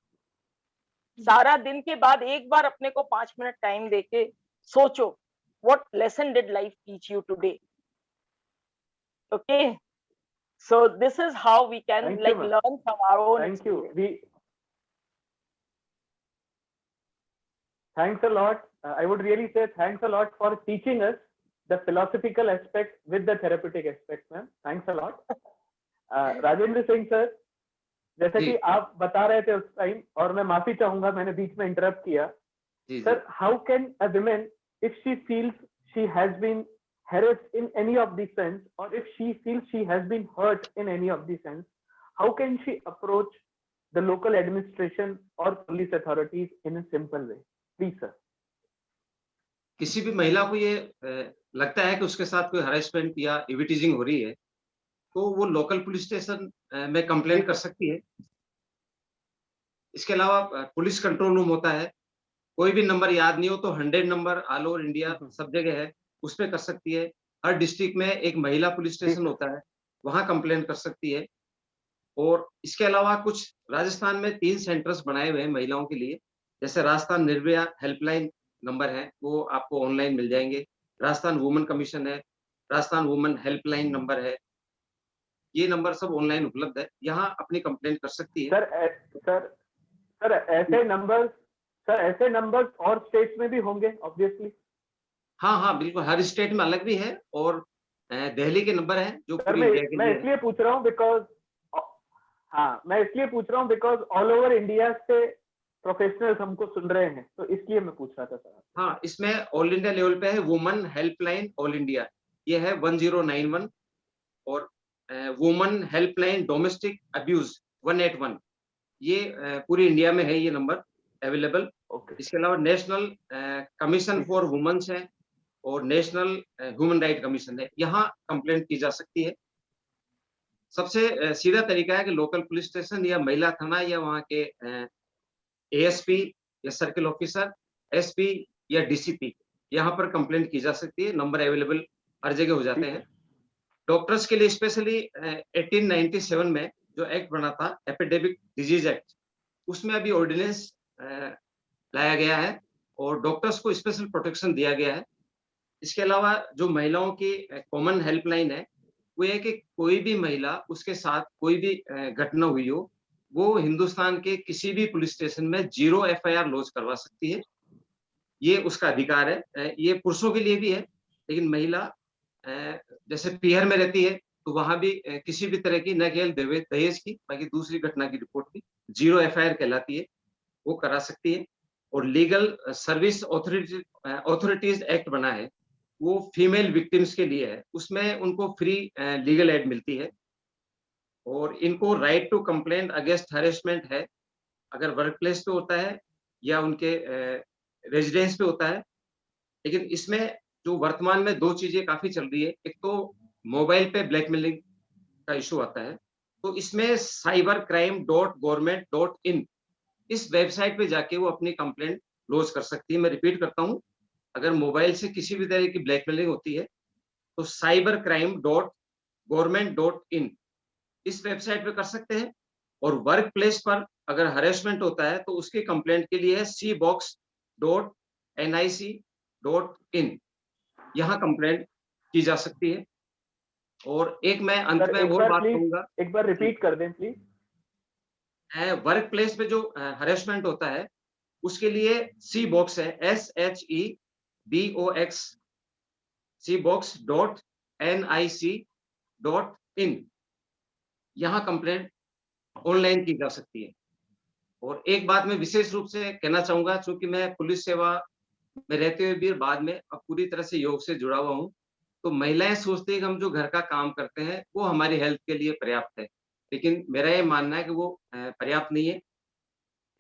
C: सारा दिन के बाद एक बार अपने को 5 मिनट टाइम देके सोचो, what lesson did life teach you today? Okay, so this is how we can learn from our own experience.
A: Thanks a lot. I would really say thanks a lot for teaching us the philosophical aspect with the therapeutic aspect, ma'am. Thanks a lot. Rajendra Singh sir, जैसा कि आप बता रहे थे उस time, और मैं माफी चाहूंगा मैंने बीच में इंटरप्ट किया। Sir, how can a woman if she feels she has been harassed in any of these sense, or if she feels she has been hurt in any of these sense, how can she approach the local administration or police authorities in a simple way? Please sir.
D: किसी भी महिला को ये लगता है कि उसके साथ कोई हरेसमेंट या इविटीजिंग हो रही है, तो वो लोकल पुलिस स्टेशन में कंप्लेन कर सकती है। इसके अलावा पुलिस कंट्रोल रूम होता है, कोई भी नंबर याद नहीं हो तो 100 नंबर ऑल ओवर इंडिया सब जगह है, उस पे कर सकती है। हर डिस्ट्रिक्ट में एक महिला पुलिस स्टेशन होता है, वहां कंप्लेन कर सकती है। और इसके अलावा कुछ राजस्थान में 3 सेंटर्स बनाए हुए हैं महिलाओं के लिए, जैसे राजस्थान निर्भया हेल्पलाइन नंबर है, वो आपको ऑनलाइन मिल जाएंगे। राजस्थान वुमेन कमीशन है, राजस्थान वुमेन हेल्पलाइन नंबर है, ये नंबर सब ऑनलाइन उपलब्ध है, यहाँ अपनी कंप्लेंट कर सकती है।
A: सर ऐसे नंबर्स और स्टेट्स में भी होंगे ऑब्वियसली।
D: हाँ, बिल्कुल, हर स्टेट में अलग भी है, और दिल्ली के नंबर है जो
A: पूरी इंडिया के लिए। मैं इसलिए पूछ रहा हूँ बिकॉज ऑल ओवर इंडिया से प्रोफेशनल्स हमको सुन रहे हैं, तो इसलिए मैं पूछ रहा था सर।
D: हाँ, इसमें ऑल इंडिया लेवल पे है वुमेन हेल्पलाइन ऑल इंडिया, ये है 1091, और वुमेन हेल्पलाइन डोमेस्टिक अब्यूज 181, ये पूरी इंडिया में है ये नंबर अवेलेबल। इसके अलावा नेशनल कमीशन फॉर वुमेन्स है और नेशनल ह्यूमन राइट कमीशन है, यहाँ कंप्लेंट की जा सकती है। सबसे सीधा तरीका है कि लोकल पुलिस स्टेशन या महिला थाना या वहाँ के एएसपी या सर्किल ऑफिसर, एसपी या डीसीपी, यहाँ पर कंप्लेंट की जा सकती है। नंबर अवेलेबल हर जगह हो जाते हैं। डॉक्टर्स के लिए स्पेशली 1897 में जो एक्ट बना था, एपिडेमिक डिजीज एक्ट, उसमें अभी ऑर्डिनेंस लाया गया है और डॉक्टर्स को स्पेशल प्रोटेक्शन दिया गया है। इसके अलावा जो महिलाओं की कॉमन हेल्पलाइन है, वो है कि कोई भी महिला, उसके साथ कोई भी घटना हुई हो, वो हिंदुस्तान के किसी भी पुलिस स्टेशन में 0 एफआईआर लॉन्च करवा सकती है। ये उसका अधिकार है। ये पुरुषों के लिए भी है, लेकिन महिला जैसे पीहर में रहती है, तो वहां भी किसी भी तरह की, न केवल दहेज की, बाकी दूसरी घटना की रिपोर्ट भी 0 एफआईआर कहलाती है, वो करा सकती है। और लीगल सर्विस ऑथोरिटीज एक्ट बना है, वो फीमेल विक्टिम्स के लिए है। उसमें उनको फ्री लीगल एड मिलती है और इनको right to complaint against harassment है, अगर वर्क प्लेस पे होता है या उनके रेजिडेंस पे होता है। लेकिन इसमें जो वर्तमान में 2 चीजें काफी चल रही है, एक तो मोबाइल पे ब्लैकमेलिंग का इशू आता है, तो इसमें cybercrime.government.in इस वेबसाइट पे जाके वो अपनी कंप्लेंट लॉन्च कर सकती है। मैं रिपीट करता हूँ, अगर मोबाइल से किसी भी तरह की ब्लैकमेलिंग होती है, तो cybercrime.government.in इस वेबसाइट पे कर सकते हैं। और वर्क प्लेस पर अगर हरेसमेंट होता है, तो उसकी कंप्लेंट के लिए cbox.nic.in, यहाँ कंप्लेंट की जा सकती है। और एक मैं अंत
A: सर
D: में
A: एक
D: और
A: बार
D: बात
A: प्लीज,
D: कहूंगा,
A: एक बार रिपीट कर दें प्लीज।
D: वर्क प्लेस पे जो हरेसमेंट होता है, उसके लिए सी बॉक्स है, SHEBOX, cbox.nic.in, यहाँ कंप्लेंट ऑनलाइन की जा सकती है। और एक बात मैं विशेष रूप से कहना चाहूंगा, चूंकि मैं पुलिस सेवा में रहते हुए भी बाद में अब पूरी तरह से योग से जुड़ा हुआ हूँ, तो महिलाएं सोचती है कि हम जो घर का काम करते हैं वो हमारी हेल्थ के लिए पर्याप्त है, लेकिन मेरा ये मानना है कि वो पर्याप्त नहीं है।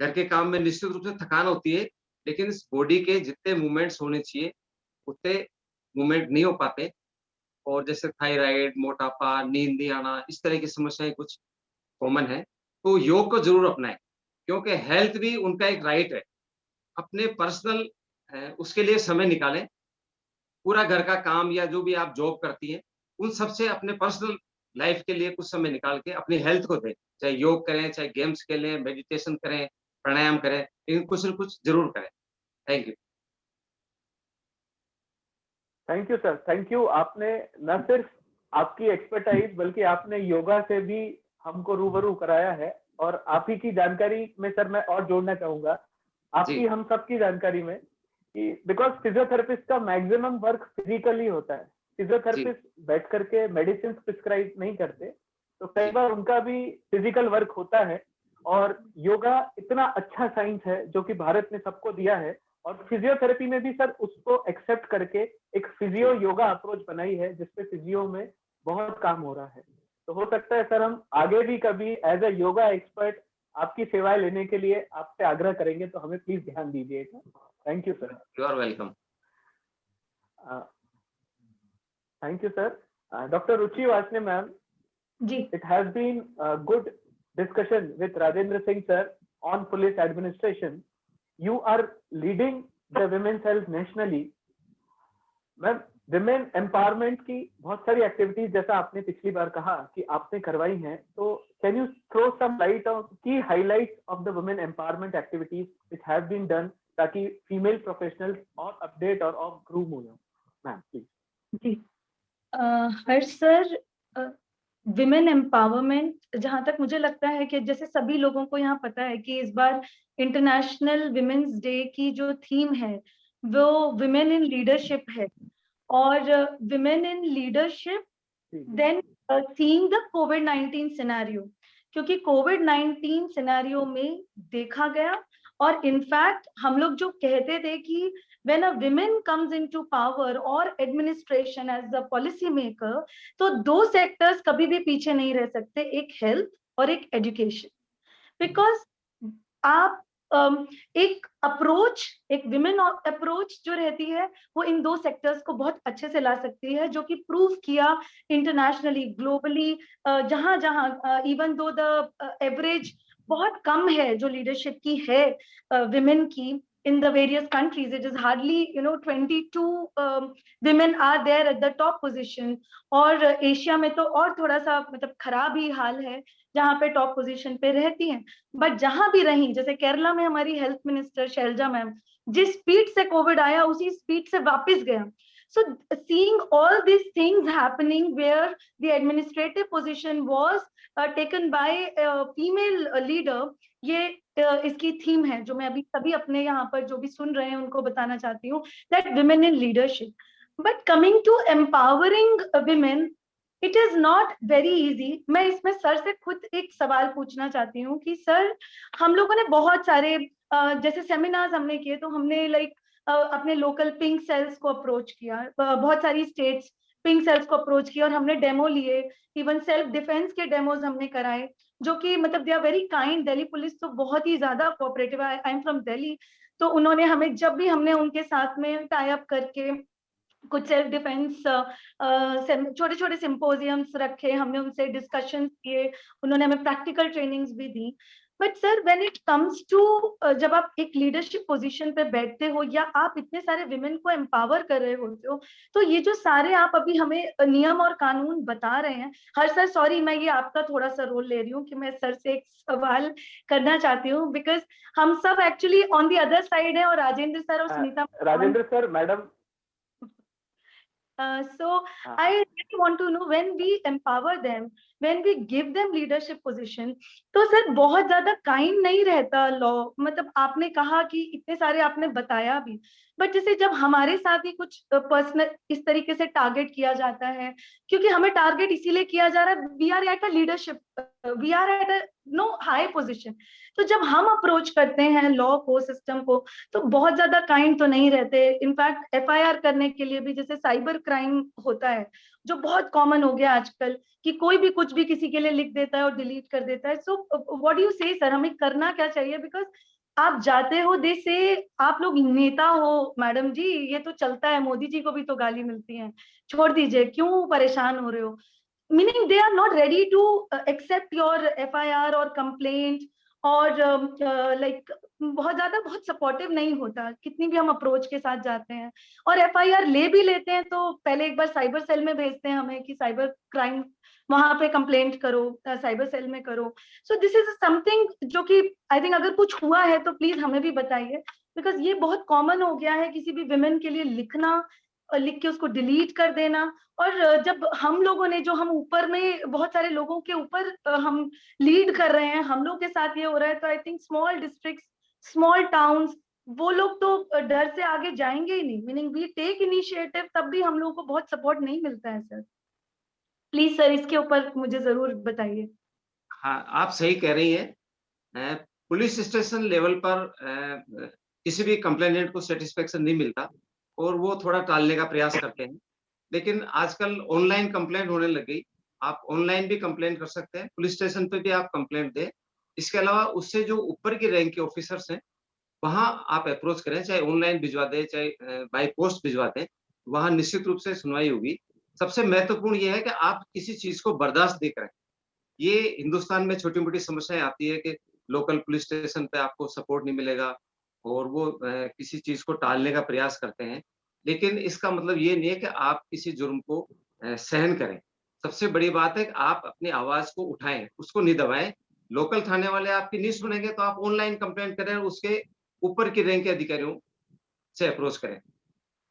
D: घर के काम में निश्चित रूप से थकान होती है, लेकिन इस बॉडी के जितने मूवमेंट्स होने चाहिए उतने मूवमेंट नहीं हो पाते। और जैसे थायराइड, मोटापा, नींद नहीं आना, इस तरह की समस्याएं कुछ कॉमन है। तो योग को जरूर अपनाएं, क्योंकि हेल्थ भी उनका एक राइट है। अपने पर्सनल उसके लिए समय निकालें। पूरा घर का काम या जो भी आप जॉब करती हैं, उन सबसे अपने पर्सनल लाइफ के लिए कुछ समय निकाल के अपनी हेल्थ को दें। चाहे योग करें, चाहे गेम्स खेलें, मेडिटेशन करें, प्राणायाम करें, लेकिन कुछ न कुछ जरूर करें। Thank you.
A: Thank you sir, thank you. आपने न सिर्फ आपकी एक्सपर्टाइज बल्कि आपने योगा से भी हमको रूबरू कराया है। और आप ही की जानकारी में सर मैं और जोड़ना चाहूंगा आपकी हम सबकी जानकारी में कि बिकॉज फिजियोथेरेपिस्ट का मैक्सिमम वर्क फिजिकली होता है। फिजियोथेरेपिस्ट बैठ करके मेडिसिन प्रिस्क्राइब नहीं करते, तो कई बार उनका भी फिजिकल वर्क होता है। और योगा इतना अच्छा साइंस है जो कि भारत ने सबको दिया है, और फिजियोथेरेपी में भी सर उसको एक्सेप्ट करके एक फिजियो योगा अप्रोच बनाई है, जिसपे फिजियो में बहुत काम हो रहा है। तो हो सकता है सर हम आगे भी कभी एज ए योगा एक्सपर्ट आपकी सेवाएं लेने के लिए आपसे आग्रह करेंगे, तो हमें प्लीज ध्यान दीजिएगा। Thank you sir.
D: You are welcome.
A: Thank you sir. Doctor Ruchi Vasne ma'am,
B: ji,
A: it has been a good discussion with Rajendra Singh sir on police administration. You are leading the women's health nationally. Ma'am, women empowerment की बहुत सारी activities जैसा आपने पिछली बार कहा कि आपने करवाई हैं, तो can you throw some light on की highlights of the women empowerment activities which have been done, ताकि फीमेल प्रोफेशनल्स और अपडेट और ग्रूम हो जाओ। Ma'am please.
B: जी, हर्ष सर, विमेन एम्पावरमेंट, जहां तक मुझे लगता है कि जैसे सभी लोगों को यहाँ पता है कि इस बार इंटरनेशनल विमेन्स डे की जो थीम है वो विमेन इन लीडरशिप है। और women in leadership then seeing the कोविड-19 सिनेरियो, क्योंकि कोविड-19 सिनेरियो में देखा गया, और इनफैक्ट हम लोग जो कहते थे कि when a woman comes into power or administration as a policy maker, तो 2 सेक्टर्स कभी भी पीछे नहीं रह सकते, एक हेल्थ और एक एजुकेशन। बिकॉज आप एक अप्रोच, एक विमेन अप्रोच जो रहती है वो इन 2 सेक्टर्स को बहुत अच्छे से ला सकती है, जो कि प्रूव किया इंटरनेशनली, ग्लोबली, जहां जहां इवन दो द एवरेज बहुत कम है जो लीडरशिप की है विमेन की, in the various countries. It is hardly 22 women are there at the top position. और एशिया में तो और थोड़ा सा मतलब खराब ही हाल है जहाँ पे टॉप पोजीशन पे रहती हैं. बट जहां भी रही, जैसे केरला में हमारी हेल्थ मिनिस्टर शैलजा मैम, जिस स्पीड से कोविड आया उसी स्पीड से वापस गया. So seeing all these things happening where the administrative position was taken by a female leader, ये इसकी थीम है जो मैं अभी सभी अपने यहाँ पर जो भी सुन रहे हैं उनको बताना चाहती हूँ, that women in leadership. But coming to empowering women, it is not very easy. मैं इसमें सर से खुद एक सवाल पूछना चाहती हूँ कि सर, हम लोगों ने बहुत सारे जैसे सेमिनार्स हमने किए, तो हमने अपने लोकल पिंक सेल्स को अप्रोच किया, बहुत सारी स्टेट्स पिंक सेल्स को अप्रोच किया और हमने डेमो लिए, इवन सेल्फ डिफेंस के डेमोज हमने कराए, जो कि मतलब they are very kind. Delhi police तो बहुत ही ज्यादा कोऑपरेटिव है. आई एम फ्रॉम दिल्ली, तो उन्होंने हमें जब भी हमने उनके साथ में टाई अप करके कुछ सेल्फ डिफेंस छोटे छोटे सिंपोजियम्स रखे, हमने उनसे डिस्कशंस किए, उन्होंने हमें प्रैक्टिकल ट्रेनिंग्स भी दी. But sir, when it comes to जब आप एक लीडरशिप पोजीशन पे बैठते हो या आप इतने सारे विमेन को एम्पावर कर रहे होते हो, तो ये जो सारे आप अभी हमें नियम और कानून बता रहे हैं, हर सर सॉरी मैं ये आपका थोड़ा सा रोल ले रही हूँ कि मैं सर से एक सवाल करना चाहती हूँ, बिकॉज हम सब actually on the other side है और राजेंद्र सर और Sunita
A: Rajendra sir, madam.
B: So I really want to know, when we empower them, when we give them leadership position, तो सर बहुत ज्यादा काइंड नहीं रहता लॉ. मतलब आपने कहा कि इतने सारे आपने बताया भी, बट जैसे जब हमारे साथ ही कुछ पर्सनल इस तरीके से टारगेट किया जाता है, क्योंकि हमें टारगेट इसीलिए किया जा रहा है, we are at a leadership, we are at a high position. तो जब हम अप्रोच करते हैं लॉ को, सिस्टम को, तो बहुत ज्यादा काइंड तो नहीं रहते. इनफैक्ट FIR करने के लिए भी, जैसे साइबर क्राइम होता है जो बहुत कॉमन हो गया आजकल, कि कोई भी कुछ भी किसी के लिए लिख देता है और डिलीट कर देता है. सो व्हाट डू यू से सर, हमें करना क्या चाहिए? बिकॉज आप जाते हो देश से, आप लोग नेता हो मैडम जी, ये तो चलता है, मोदी जी को भी तो गाली मिलती है, छोड़ दीजिए, क्यों परेशान हो रहे हो? Meaning they are not ready to accept your FIR और कंप्लेंट, और बहुत सपोर्टिव नहीं होता, कितनी भी हम अप्रोच के साथ जाते हैं. और FIR ले भी लेते हैं तो पहले एक बार साइबर सेल में भेजते हैं हमें कि साइबर क्राइम वहां पे कंप्लेंट करो, साइबर सेल में करो. सो दिस इज समथिंग जो कि आई थिंक अगर कुछ हुआ है तो प्लीज हमें भी बताइए, बिकॉज ये बहुत कॉमन हो गया है किसी भी विमेन के लिए लिखना और लिख के उसको डिलीट कर देना. और जब हम लोगों ने, जो हम ऊपर में बहुत सारे लोगों के ऊपर हम लीड कर रहे हैं, हम लोग के साथ ये हो रहा है, तो I think small districts, small towns, वो लोग तो डर से आगे जाएंगे ही नहीं. मीनिंग वी टेक इनिशिएटिव, तब भी हम लोगों को बहुत सपोर्ट नहीं मिलता है. सर प्लीज सर, इसके ऊपर मुझे जरूर बताइए.
D: हाँ, आप सही कह रही हैं. पुलिस स्टेशन लेवल पर किसी भी कंप्लेनेंट को सेटिस्फेक्शन नहीं मिलता और वो थोड़ा टालने का प्रयास करते हैं. लेकिन आजकल ऑनलाइन कंप्लेंट होने लग गई. आप ऑनलाइन भी कंप्लेंट कर सकते हैं, पुलिस स्टेशन पे भी आप कंप्लेंट दें. इसके अलावा उससे जो ऊपर की रैंक के ऑफिसर्स हैं, वहां आप अप्रोच करें, चाहे ऑनलाइन भिजवा दें, चाहे बाय पोस्ट भिजवा दें, वहां निश्चित रूप से सुनवाई होगी. सबसे महत्वपूर्ण ये है कि आप किसी चीज को बर्दाश्त नहीं करें. ये हिंदुस्तान में छोटी-मोटी समस्याएं आती है कि लोकल पुलिस स्टेशन पे आपको सपोर्ट नहीं मिलेगा और वो किसी चीज को टालने का प्रयास करते हैं. लेकिन इसका मतलब ये नहीं है कि आप किसी जुर्म को सहन करें. सबसे बड़ी बात है कि आप अपनी आवाज को उठाएं, उसको नहीं दबाएं. लोकल थाने वाले आपकी नहीं सुनेंगे तो आप ऑनलाइन कंप्लेंट करें और उसके ऊपर की रैंक के अधिकारियों से अप्रोच करें.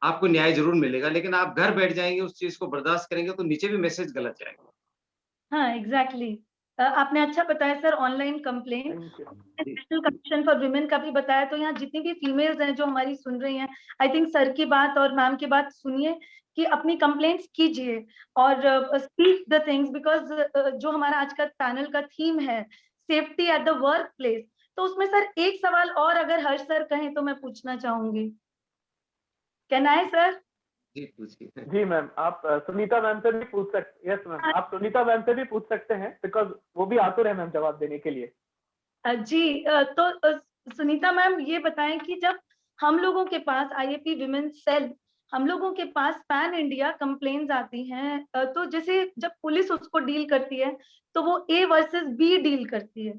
D: आपको न्याय जरूर मिलेगा. लेकिन आप घर बैठ जाएंगे, उस चीज को बर्दाश्त करेंगे तो नीचे भी मैसेज गलत जाएगा.
B: हाँ एग्जैक्टली, आपने अच्छा बताया sir. Online complaint, national commission for women का भी बताया. तो यहाँ जितनी भी फीमेल्स हैं जो हमारी सुन रही हैं, आई थिंक सर की बात और मैम की बात सुनिए कि अपनी कंप्लेंट्स कीजिए और स्पीक द थिंग्स, बिकॉज जो हमारा आज का पैनल का थीम है safety at the work place, तो उसमें सर एक सवाल और अगर हर्ष सर कहें तो मैं पूछना चाहूंगी. Can I sir?
D: जी पूछिए.
A: जी मैम, आप सुनीता मैम से भी पूछ सकते. यस मैम, आप सुनीता मैम से भी पूछ सकते हैं, बिकॉज वो भी आतुर है मैम जवाब देने के लिए.
B: जी, तो सुनीता मैम ये बताएं कि जब हम लोगों के पास IAP विमेन सेल, हम लोगों के पास पैन इंडिया कंप्लेन्स आती हैं, तो जैसे जब पुलिस उसको डील करती है तो वो A वर्सेस B डील करती है.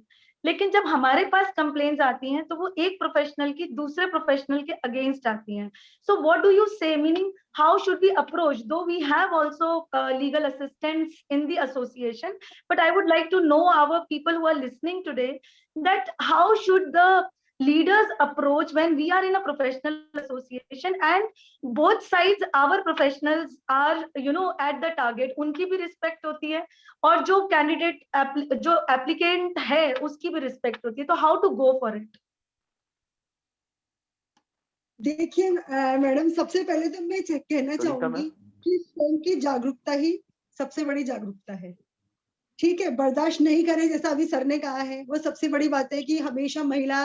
B: लेकिन जब हमारे पास कंप्लेंट्स आती हैं तो वो एक प्रोफेशनल की दूसरे प्रोफेशनल के अगेंस्ट आती हैं. सो व्हाट डू यू से, meaning how should we approach, though we have also legal assistants in the association, but I would like to know our people who are listening today, that how should the leaders approach when we are in a professional association and both sides, our professionals are at the target, उनकी भी respect होती है और जो candidate जो applicant है उसकी भी रिस्पेक्ट होती है, तो how to go for it?
E: देखिए मैडम, सबसे पहले तो मैं कहना चाहूंगी कि स्वयं की जागरूकता ही सबसे बड़ी जागरूकता है. ठीक है, बर्दाश्त नहीं करें, जैसा अभी सर ने कहा है, वो सबसे बड़ी बात है कि हमेशा महिला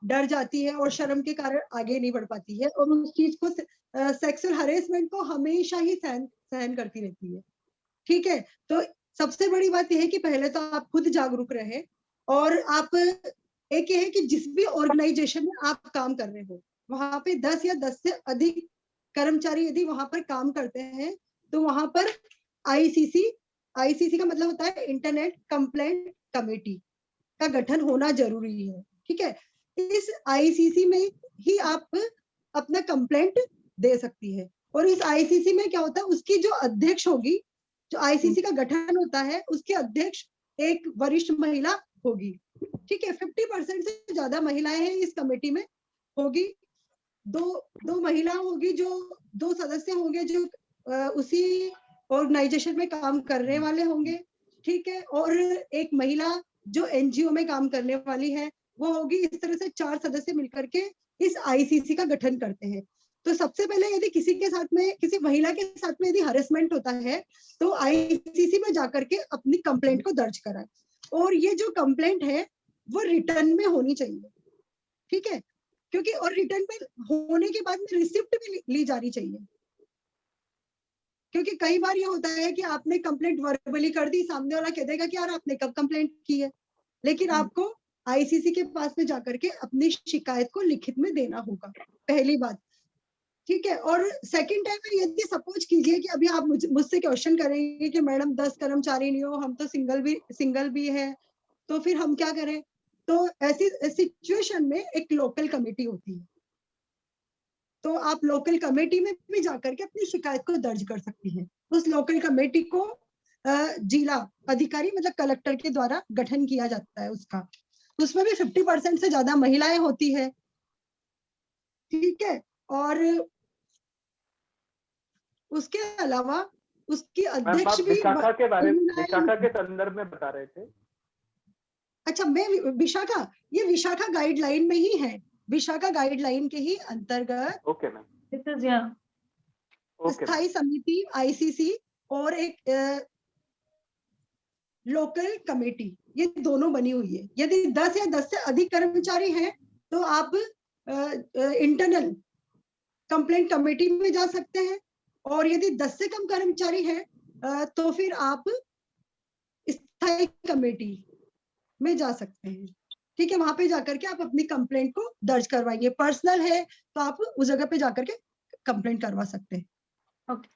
E: डर जाती है और शर्म के कारण आगे नहीं बढ़ पाती है और उस चीज को, सेक्सुअल हरेसमेंट को हमेशा ही सहन करती रहती है. ठीक है, तो सबसे बड़ी बात यह है कि पहले तो आप खुद जागरूक रहे और आप, एक ये है कि जिस भी ऑर्गेनाइजेशन में आप काम कर रहे हो वहां पे 10 या 10 से अधिक कर्मचारी यदि वहां पर काम करते हैं तो वहां पर आईसीसी का मतलब होता है इंटरनेट कंप्लेंट कमेटी का गठन होना जरूरी है. ठीक है, इस आईसीसी में ही आप अपना कंप्लेंट दे सकती है और इस आईसीसी में क्या होता है, उसकी जो अध्यक्ष होगी, जो आईसीसी का गठन होता है उसके अध्यक्ष एक वरिष्ठ महिला होगी. ठीक है, 50% से ज्यादा महिलाएं हैं इस कमेटी में होगी. दो महिला होगी, जो 2 सदस्य होंगे जो उसी ऑर्गेनाइजेशन में काम करने वाले होंगे. ठीक है, और एक महिला जो एनजीओ में काम करने वाली है वो होगी. इस तरह से 4 सदस्य मिलकर के इस आईसीसी का गठन करते हैं. तो सबसे पहले यदि किसी के साथ में, किसी महिला के साथ में यदि हरेसमेंट होता है तो आईसीसी में जाकर के अपनी कंप्लेंट को दर्ज कराए और ये जो कंप्लेंट है वो रिटर्न में होनी चाहिए. ठीक है, क्योंकि और रिटर्न में होने के बाद में रिसिप्ट भी ली जानी चाहिए, क्योंकि कई बार ये होता है कि आपने कंप्लेंट वर्बली कर दी, सामने वाला कह देगा कि यार आपने कब कंप्लेंट की है, लेकिन आपको आईसीसी के पास में जाकर के अपनी शिकायत को लिखित में देना होगा, पहली बात. ठीक है, और सेकंड टाइम में यदि सपोज कीजिए कि अभी आप मुझसे क्वेश्चन करेंगे कि मैडम 10 कर्मचारी नहीं हो, हम तो सिंगल भी है, तो फिर हम क्या करें? तो ऐसी सिचुएशन में एक लोकल कमेटी होती है, तो आप लोकल कमेटी में भी जाकर के अपनी शिकायत को दर्ज कर सकती हैं. उस लोकल कमेटी को जिला अधिकारी मतलब कलेक्टर के द्वारा गठन किया जाता है उसका. उसमें भी 50% से ज्यादा महिलाएं होती है. ठीक है, और उसके अलावा उसकी अध्यक्ष भी
A: विशाखा के बारे में, विशाखा के संदर्भ में बता रहे थे.
E: अच्छा, मैं विशाखा, ये विशाखा गाइडलाइन में ही है, विशाखा गाइडलाइन के ही अंतर्गत.
A: ओके मैम,
B: दिस इज या
E: स्थायी समिति आईसीसी और एक लोकल कमेटी, ये दोनों बनी हुई है. यदि 10 या 10 से अधिक कर्मचारी हैं तो आप इंटरनल कंप्लेंट कमेटी में जा सकते हैं और यदि 10 से कम कर्मचारी हैं तो फिर आप स्थायी कमेटी में जा सकते हैं. ठीक है, वहां पे जाकर के आप अपनी कंप्लेंट को दर्ज करवाइए. पर्सनल है तो आप उस जगह पे जाकर के कंप्लेंट करवा सकते हैं.
B: ओके,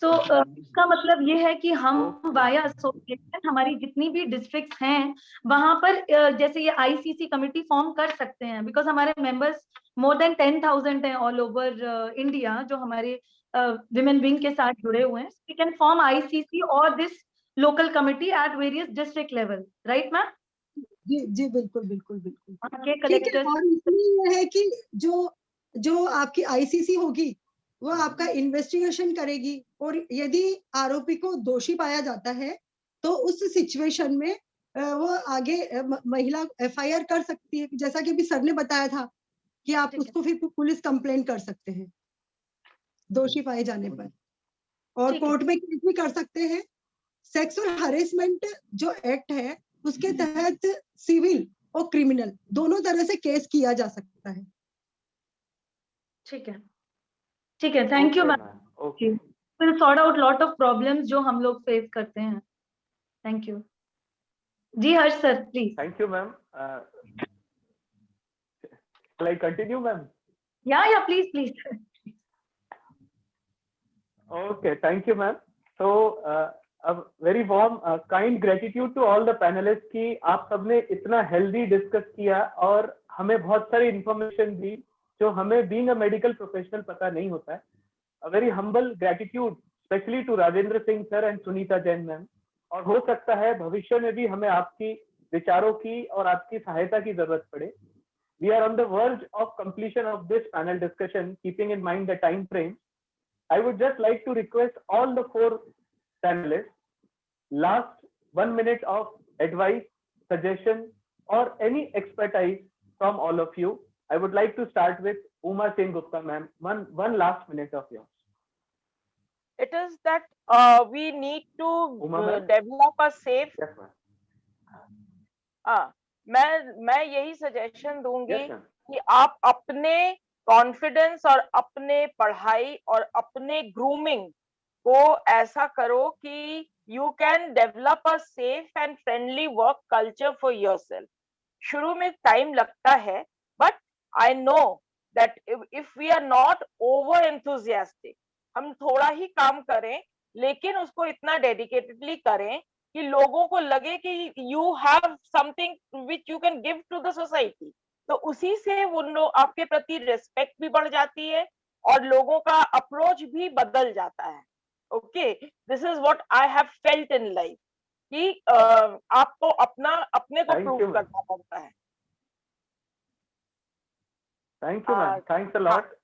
B: सो इसका मतलब ये है कि हम वाया एसोसिएशन हमारी जितनी भी डिस्ट्रिक्ट्स हैं वहां पर जैसे ये आईसीसी कमेटी फॉर्म कर सकते हैं, बिकॉज हमारे मेंबर्स मोर देन 10,000 हैं ऑल ओवर इंडिया जो हमारे विमेन विंग के साथ जुड़े हुए हैं. वी कैन फॉर्म आईसीसी और this local committee at various district level, right ma'am?
E: जी बिल्कुल बिल्कुल बिल्कुल.
B: ठीक
E: है, और इसमें यह है कि जो आपकी आईसीसी होगी वो आपका इन्वेस्टिगेशन करेगी और यदि आरोपी को दोषी पाया जाता है तो उस सिचुएशन में वो आगे महिला एफआईआर कर सकती है, जैसा कि अभी सर ने बताया था कि आप उसको फिर पुलिस कंप्लेंट कर सकते हैं दोषी पाए जाने पर, और कोर्ट में केस भी कर सकते हैं. सेक्सुअल हरेसमेंट जो एक्ट है उसके तहत सिविल और क्रिमिनल दोनों तरह से केस किया जा सकता है.
B: ठीक है, ठीक है, thank you ma'am. Okay, will sort out lot of problems जो हम लोग फेस करते हैं. Thank you. जी Harsh sir please.
A: Thank you ma'am. Shall I continue, ma'am?
B: Yeah, please.
A: Okay, thank you, ma'am. So very warm kind gratitude to all the panelist कि आप सबने इतना हेल्दी डिस्कस किया और हमें बहुत सारी इंफॉर्मेशन दी जो हमें बीइंग अ मेडिकल प्रोफेशनल पता नहीं होता है. A very humble gratitude specially to Rajendra Singh sir and Sunita Jain ma'am. और हो सकता है भविष्य में भी हमें आपकी विचारों की और आपकी सहायता की जरूरत पड़े. We are on the verge of completion of this panel discussion, keeping in mind the time frame. I would just like to request all the 4 panelists, last 1 minute of advice, suggestion, or any expertise from all of you. I would like to start with Uma Singh Gupta, ma'am. One last minute of yours.
C: It is that we need to
A: Uma ma'am?
C: develop a safe.
A: Yes, ma'am.
C: मैं यही suggestion दूंगी
A: Yes, ma'am.
C: कि आप अपने confidence और अपने पढ़ाई और अपने ग्रूमिंग को ऐसा करो कि you can develop a safe and friendly work culture for yourself. शुरू में टाइम लगता है, but I know that if we are not over enthusiastic, हम थोड़ा ही काम करें लेकिन उसको इतना डेडिकेटेडली करें कि लोगों को लगे कि you have something which you can give to the society, तो उसी से वो लोग आपके प्रति रिस्पेक्ट भी बढ़ जाती है और लोगों का अप्रोच भी बदल जाता है. Okay, this is what I have felt in life कि आपको अपने को प्रूव करना पड़ता है.
A: Thank you ma'am, thanks a lot.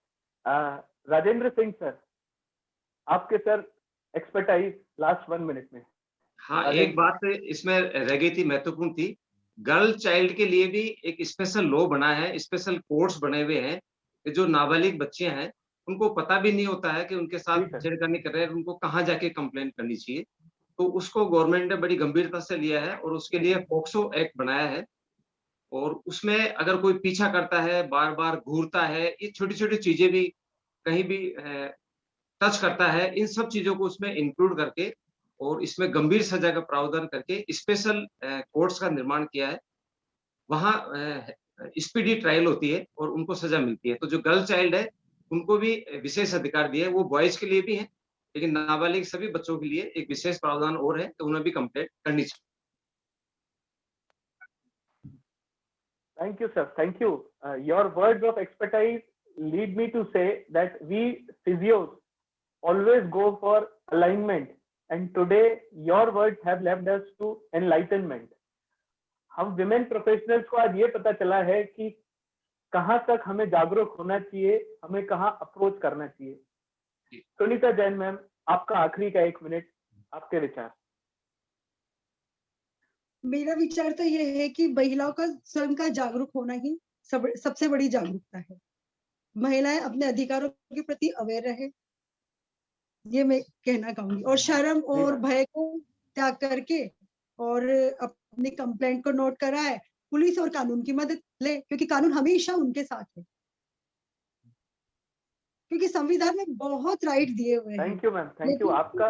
A: Rajendra Singh sir, आपके सर एक्सपर्टाइज लास्ट 1 मिनट में.
D: हाँ, एक बात इसमें रह गई थी, महत्वपूर्ण थी. गर्ल चाइल्ड के लिए भी एक स्पेशल लॉ बना है, स्पेशल कोर्ट्स बने हुए हैं कि जो नाबालिग बच्चे हैं उनको पता भी नहीं होता है कि उनके साथ छेड़खानी कर रहे हैं, उनको कहाँ जाके कंप्लेंट करनी चाहिए. तो उसको गवर्नमेंट ने बड़ी गंभीरता से लिया है और उसके लिए पॉक्सो एक्ट बनाया है. और उसमें अगर कोई पीछा करता है, बार बार घूरता है, ये छोटी छोटी चीजें भी कहीं भी टच करता है, इन सब चीजों को उसमें इंक्लूड करके और इसमें गंभीर सजा का प्रावधान करके स्पेशल कोर्ट्स का निर्माण किया है. वहाँ स्पीडी ट्रायल होती है और उनको सजा मिलती है. तो जो गर्ल चाइल्ड है उनको भी विशेष अधिकार दिए है. वो बॉयज के लिए भी है, लेकिन नाबालिग सभी बच्चों के लिए एक विशेष प्रावधान और है, तो उन्हें भी कंप्लेंट करनी चाहिए.
A: Thank you, sir. Thank you. Your words of expertise lead me to say that we physios always go for alignment, and today your words have led us to enlightenment. हम विमेन प्रोफेशनल्स को आज ये पता चला है कि कहाँ तक हमें जागरूक होना चाहिए, हमें कहाँ अप्रोच करना चाहिए. सुनीता जैन मैम, आपका आखिरी का 1 मिनट, आपके विचार.
E: मेरा विचार तो ये है कि महिलाओं का स्वयं का जागरूक होना ही सबसे बड़ी जागरूकता है. महिलाएं अपने अधिकारों के प्रति अवेयर रहे, ये मैं कहना चाहूंगी. और शर्म और भय को त्याग करके और अपनी कंप्लेंट को नोट कराए, पुलिस और कानून की मदद ले, क्योंकि कानून हमेशा उनके साथ है, क्योंकि संविधान में बहुत राइट दिए हुए हैं.
A: Thank you ma'am, thank you. आपका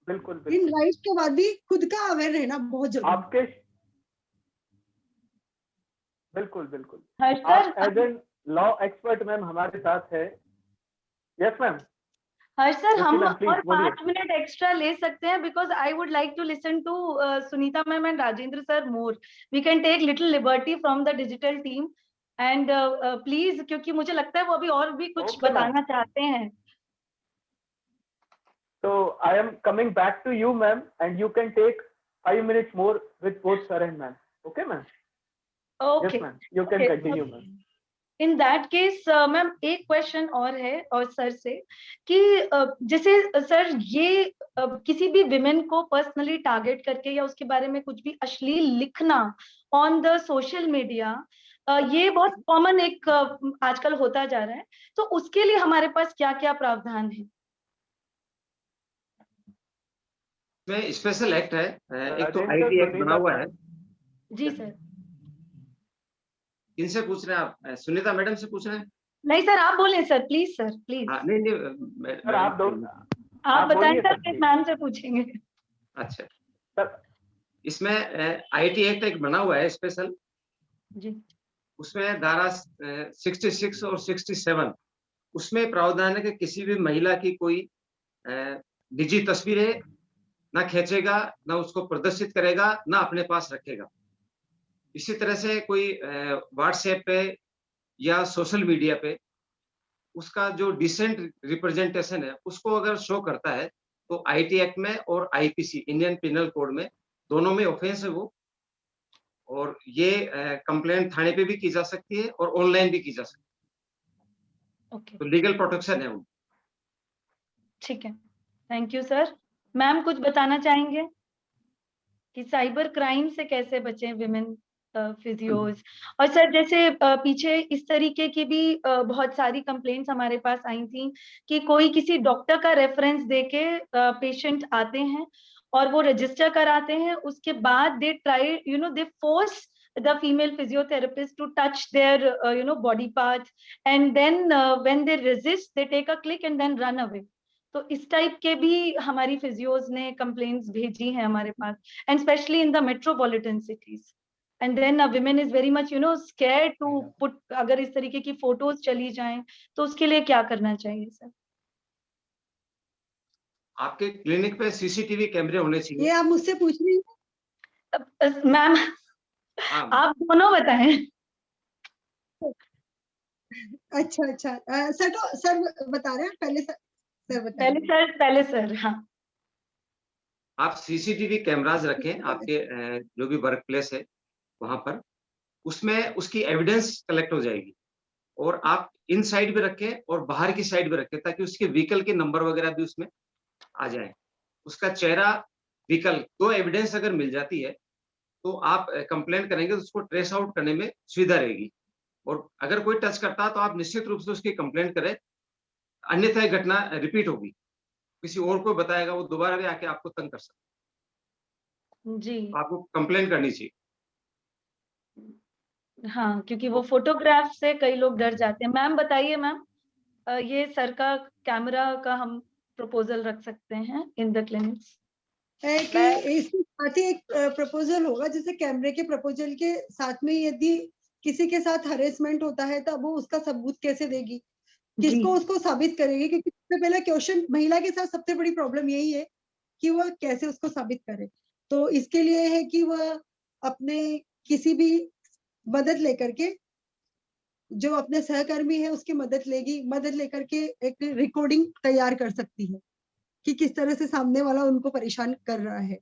A: बिल्कुल
E: इन राइट्स के बाद भी खुद का अवेयर रहना बहुत जरूरी है.
A: आपके बिल्कुल बिल्कुल.
B: Sir,
A: as an law expert ma'am हमारे साथ है. Yes ma'am.
B: सर, हम
A: please,
B: और 5 मिनट एक्स्ट्रा ले सकते हैं, because I would like to listen to Sunita ma'am and Rajendra sir more. We can take little liberty from the digital team and please, क्योंकि मुझे लगता है वो अभी और भी कुछ बताना चाहते हैं.
A: So I am coming back to you, ma'am, and you can take 5 minutes more with both sir and ma'am. Okay, ma'am?
B: Okay.
A: Yes, ma'am. You can continue, ma'am.
B: In that case ma'am एक question और है और sir से कि जैसे sir ये किसी भी विमेन को पर्सनली टारगेट करके या उसके बारे में कुछ भी अश्लील लिखना ऑन द सोशल मीडिया, ये बहुत कॉमन एक आजकल होता जा रहा है, तो उसके लिए हमारे पास क्या क्या प्रावधान है?
D: इसमें स्पेशल एक्ट है, एक तो आईटी एक्ट बना हुआ है.
B: जी सर.
D: किनसे पूछ रहे हैं आप? सुनीता मैडम से पूछ रहे हैं?
B: नहीं सर, आप बोले सर, प्लीज सर, प्लीज.
D: हाँ, नहीं
A: सर आप दो,
B: आप बताएं सर, किस मैम से पूछेंगे?
D: अच्छा सर, इसमें आईटी एक्ट एक बना हुआ है स्पेशल
B: जी.
D: उसमें धारा 66 और 67 उसमें प्रावधान है कि किसी भी महिला की कोई निजी तस्वीरें ना खींचेगा, ना उसको प्रदर्शित करेगा, ना अपने पास रखेगा। इसी तरह से कोई व्हाट्सएप पे या सोशल मीडिया पे उसका जो डिसेंट रिप्रेजेंटेशन है, उसको अगर शो करता है, तो आईटी एक्ट में और आईपीसी इंडियन पिनल कोड में दोनों में ऑफेंस है वो। और ये कंप्लेंट थाने पे भी की जा सकती है और ऑनलाइन भी की जा सकती है।
B: ओके,
D: तो लीगल प्रोटेक्शन है वो।
B: ठीक है, थैंक यू सर। मैम कुछ बताना चाहेंगे कि साइबर क्राइम से कैसे बचें विमेन फिजियोज? और सर जैसे पीछे इस तरीके की भी बहुत सारी कंप्लेंट्स हमारे पास आई थी कि कोई किसी डॉक्टर का रेफरेंस देके पेशेंट आते हैं और वो रजिस्टर कराते हैं, उसके बाद they try they force the female physiotherapist to touch their body parts, and then when they resist they take a click and then run away. तो इस टाइप के भी हमारी फिजियोज ने कंप्लेंट्स भेजी हैं हमारे पास, and especially in the metropolitan cities. And then a women is very much scared to put, अगर इस तरीके की फोटोज चली जाएं तो उसके लिए क्या करना चाहिए सर?
D: आपके क्लिनिक पे सीसीटीवी कैमरे होने चाहिए।
E: ये आप मुझसे पूछ रही हैं?
B: मैम
D: हाँ,
B: आप दोनों बताएं।
E: अच्छा अच्छा, सर बता रहे हैं, पहले सर बताइए।
B: पहले सर, हाँ।
D: आप सीसीटीवी कैमराज रखें आपके जो भी वर्क प्लेस है वहां पर, उसमें उसकी एविडेंस कलेक्ट हो जाएगी। और आप इन साइड भी रखें और बाहर की साइड भी रखें, ताकि उसके व्हीकल के नंबर वगैरह भी उसमें आ जाए। उसका चेहरा, व्हीकल, तो एविडेंस अगर मिल जाती है तो आप कंप्लेंट करेंगे तो उसको ट्रेस आउट करने में सुविधा रहेगी। और अगर कोई टच करता है तो आप निश्चित रूप से उसकी कंप्लेंट करें, अन्यथा ये घटना रिपीट होगी। किसी और को बताएगा, वो दोबारा भी आके आपको तंग कर सकता
B: जी
D: है। आपको कंप्लेंट करनी चाहिए।
B: हाँ, क्योंकि वो फोटोग्राफ से कई लोग डर जाते हैं। मैम बताइए मैम, ये सर का कैमरा का हम प्रपोजल रख सकते हैं इन द क्लिनिक्स?
E: है कि इसके साथ ही एक प्रपोजल होगा, जैसे कैमरे के प्रपोजल के साथ में यदि किसी के साथ हरेसमेंट होता है तो वो उसका सबूत कैसे देगी, किसको उसको साबित करेगी? क्योंकि सबसे पहला क्वेश्चन महिला के साथ सबसे बड़ी प्रॉब्लम यही है कि वह कैसे उसको साबित करे। तो इसके लिए है कि वह अपने किसी भी मदद लेकर के, जो अपने सहकर्मी है उसकी मदद लेकर के एक रिकॉर्डिंग तैयार कर सकती है कि किस तरह से सामने वाला उनको परेशान कर रहा है।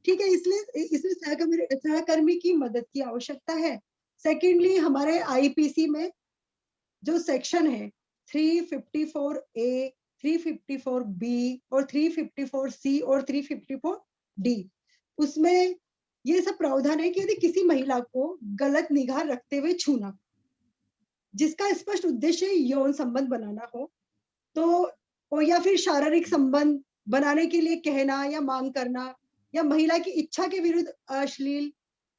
E: ठीक है, इसलिए इसमें सहकर्मी की मदद की आवश्यकता है। सेकेंडली, हमारे आईपीसी में जो सेक्शन है 354A, 354B और 354C और 354D, उसमें ये सब प्रावधान है कि यदि किसी महिला को गलत निगाह रखते हुए छूना, जिसका स्पष्ट उद्देश्य यौन संबंध बनाना हो, तो या फिर शारीरिक संबंध बनाने के लिए कहना या मांग करना, या महिला की इच्छा के विरुद्ध अश्लील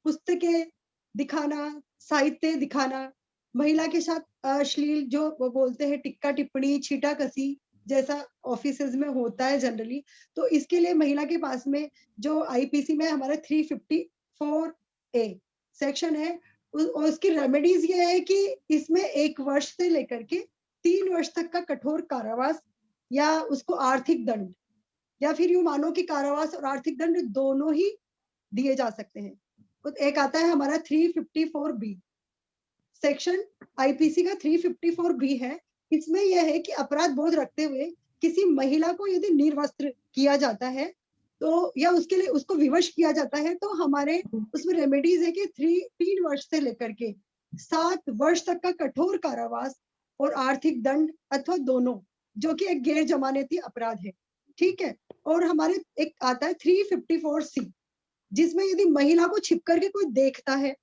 E: पुस्तकें दिखाना, साहित्य दिखाना, महिला के साथ अश्लील जो वो बोलते हैं टिक्का टिप्पणी, छीटा कसी जैसा ऑफिसेज में होता है जनरली, तो इसके लिए महिला के पास में जो आईपीसी में हमारा 354A सेक्शन है, उसकी रेमेडीज ये है कि इसमें 1 वर्ष से लेकर के 3 वर्ष तक का कठोर कारावास या उसको आर्थिक दंड, या फिर यूं मानो कि कारावास और आर्थिक दंड दोनों ही दिए जा सकते हैं। तो एक आता है हमारा 354B सेक्शन, आईपीसी का 354B है। इसमें यह है कि अपराध बोध रखते हुए किसी महिला को यदि निर्वस्त्र किया जाता है तो, या उसके लिए उसको विवश किया जाता है, तो हमारे उसमें रेमेडीज है कि 3 वर्ष से लेकर के 7 वर्ष तक का कठोर कारावास और आर्थिक दंड अथवा दोनों, जो कि एक गैर जमानती अपराध है। ठीक है, और हमारे एक आता है 354C, जिसमें यदि महिला को छिप करके कोई देखता है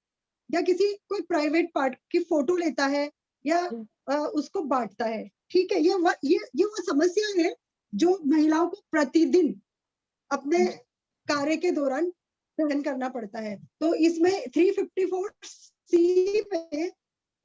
E: या किसी कोई प्राइवेट पार्ट की फोटो लेता है या उसको बांटता है, ठीक है, ये वो समस्या है जो महिलाओं को प्रतिदिन अपने कार्य के दौरान सहन करना पड़ता है। तो इसमें 354C पे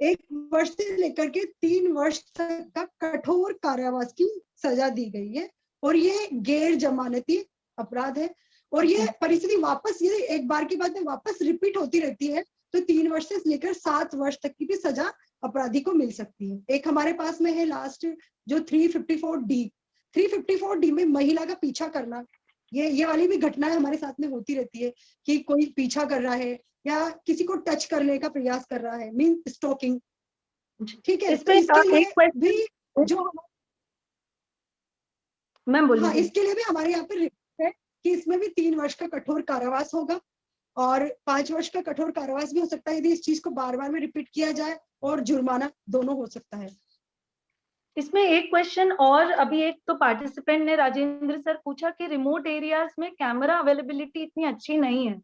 E: 1 वर्ष से लेकर के 3 वर्ष तक का कठोर कारावास की सजा दी गई है, और ये गैर जमानती अपराध है। और ये परिस्थिति वापस, ये एक बार की बात में वापस रिपीट होती रहती है, तो 3 वर्ष से लेकर 7 वर्ष तक की भी सजा अपराधी को मिल सकती है। एक हमारे पास में है लास्ट जो 354D, 354D में महिला का पीछा करना, ये वाली भी घटनाएं हमारे साथ में होती रहती है कि कोई पीछा कर रहा है या किसी को टच करने का प्रयास कर रहा है, मीन स्टॉकिंग। ठीक है, तो
B: इसमें
E: इसके लिए
B: एक क्वेश्चन
E: भी जो
B: मैम बोलिए।
E: हाँ, इसके लिए भी हमारे यहाँ पे रिपोर्ट है कि इसमें भी 3 वर्ष का कठोर कारावास होगा और 5 वर्ष का कठोर कारावास भी हो सकता है यदि इस चीज को बार बार में रिपीट किया जाए, और जुर्माना दोनों हो सकता है।
B: इसमें एक क्वेश्चन और, अभी एक तो पार्टिसिपेंट ने राजेंद्र सर पूछा कि रिमोट एरियाज में कैमरा अवेलेबिलिटी इतनी अच्छी नहीं है,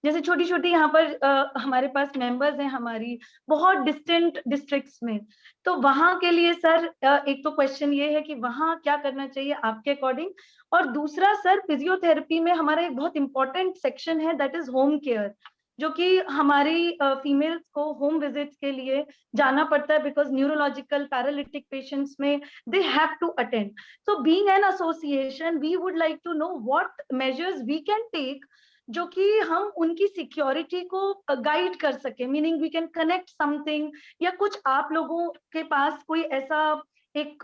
B: जैसे छोटी छोटी यहाँ पर हमारे पास मेंबर्स हैं हमारी बहुत डिस्टेंट डिस्ट्रिक्ट्स में, तो वहां के लिए सर एक तो क्वेश्चन ये है कि वहां क्या करना चाहिए आपके अकॉर्डिंग, और दूसरा सर फिजियोथेरेपी में हमारा एक बहुत इंपॉर्टेंट सेक्शन है दैट इज होम केयर, जो कि हमारी फीमेल्स को होम विजिट्स के लिए जाना पड़ता है बिकॉज न्यूरोलॉजिकल पैरालिटिक पेशेंट्स में they have to attend. So being an association we would like to know what measures we can take जो कि हम उनकी सिक्योरिटी को गाइड कर सके, meaning we can connect something, या कुछ आप लोगों के पास कोई ऐसा एक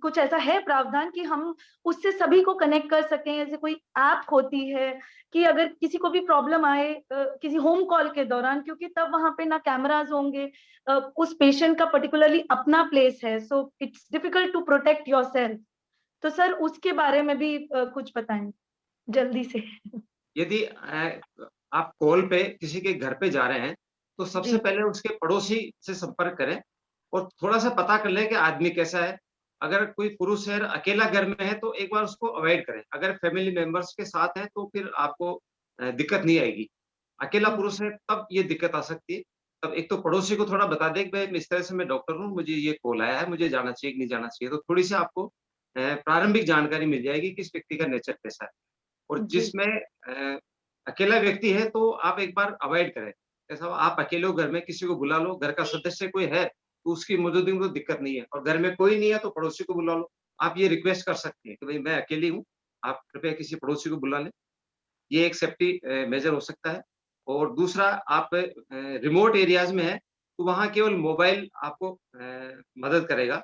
B: कुछ ऐसा है प्रावधान कि हम उससे सभी को कनेक्ट कर सकें, जैसे कोई ऐप होती है कि अगर किसी को भी प्रॉब्लम आए किसी होम कॉल के दौरान, क्योंकि तब वहां पे ना कैमराज होंगे, उस पेशेंट का पर्टिकुलरली अपना प्लेस है, so it's difficult to protect yourself, तो सर उसके बारे में भी कुछ बताएं जल्दी से।
D: यदि आप कॉल पे किसी के घर पे जा रहे हैं तो सबसे
B: जी।
D: पहले उसके पड़ोसी से संपर्क करें और थोड़ा सा पता कर लें कि आदमी कैसा है। अगर कोई पुरुष है अकेला घर में है तो एक बार उसको अवॉइड करें। अगर फैमिली मेंबर्स के साथ है तो फिर आपको दिक्कत नहीं आएगी। अकेला पुरुष है तब ये दिक्कत आ सकती है। तब एक तो पड़ोसी को थोड़ा बता दें कि भाई इस तरह से मैं डॉक्टर हूँ, मुझे ये कॉल आया है, मुझे जाना चाहिए कि नहीं जाना चाहिए। तो थोड़ी सी आपको प्रारंभिक जानकारी मिल जाएगी कि इस व्यक्ति का नेचर कैसा है। और
B: जी।
D: जिसमें अकेला व्यक्ति है तो आप एक बार अवॉइड करें। ऐसा आप अकेले हो घर में, किसी को बुला लो, घर का सदस्य कोई है तो उसकी मौजूदगी में कोई दिक्कत नहीं है, और घर में कोई नहीं है तो पड़ोसी को बुला लो। आप ये रिक्वेस्ट कर सकते हैं कि भाई मैं अकेली हूँ, आप कृपया किसी पड़ोसी को बुला लें। ये एक सेफ्टी मेजर हो सकता है। और दूसरा, आप रिमोट एरियाज में हैं तो वहाँ केवल मोबाइल आपको मदद करेगा।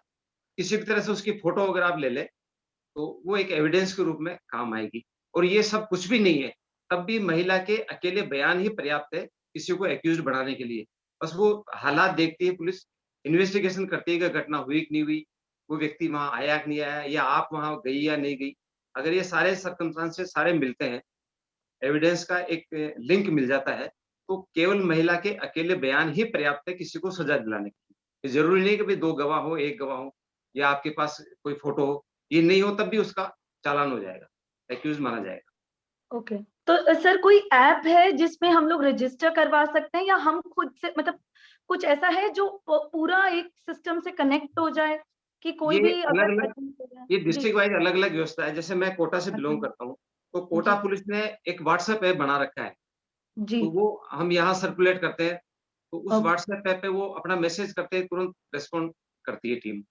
D: किसी भी तरह से उसकी फोटो अगर आप ले लें तो वो एक एविडेंस के रूप में काम आएगी। और ये सब कुछ भी नहीं है, तब भी महिला के अकेले बयान ही पर्याप्त है किसी को एक्यूज्ड बनाने के लिए। बस वो हालात देखती है पुलिस, इन्वेस्टिगेशन करती है कि घटना हुई कि नहीं हुई, वो व्यक्ति वहाँ आया कि नहीं आया, या आप वहाँ गई या नहीं गई। अगर ये सारे सर्कमस्टेंसेस सारे मिलते हैं, एविडेंस का एक लिंक मिल जाता है, तो केवल महिला के अकेले बयान ही पर्याप्त है किसी को सजा दिलाने के लिए। ये ज़रूरी नहीं कि भई 2 गवाह हो, 1 गवाह हो या आपके पास कोई फ़ोटो हो, ये नहीं हो तब भी उसका चालान हो जाएगा, एक्यूज़ माना जाएगा।
B: ओके, तो सर कोई ऐप है जिसमें हम लोग रजिस्टर करवा सकते हैं, या हम खुद से, मतलब कुछ ऐसा है जो पूरा एक सिस्टम से कनेक्ट हो जाए कि कोई
D: ये
B: भी अगर
D: अलग-अलग
B: attend कर रहा है?
D: ये
B: जी।
D: डिस्ट्रिक्ट वाइज़ अलग-अलग व्यवस्था है। जैसे मैं कोटा से
B: अच्छा।
D: बिलॉन्ग करता हूँ, तो
B: जी।
D: कोटा पुलिस ने एक व्हाट्सएप ऐप बना रखा है,
B: जी।
D: तो वो हम यहाँ सर्कुलेट करते हैं, तो उस
B: ओके।
D: व्हाट्सएप ऐप पे वो अपना मैसेज करते ही तुरंत रिस्पॉन्ड करती है टीम।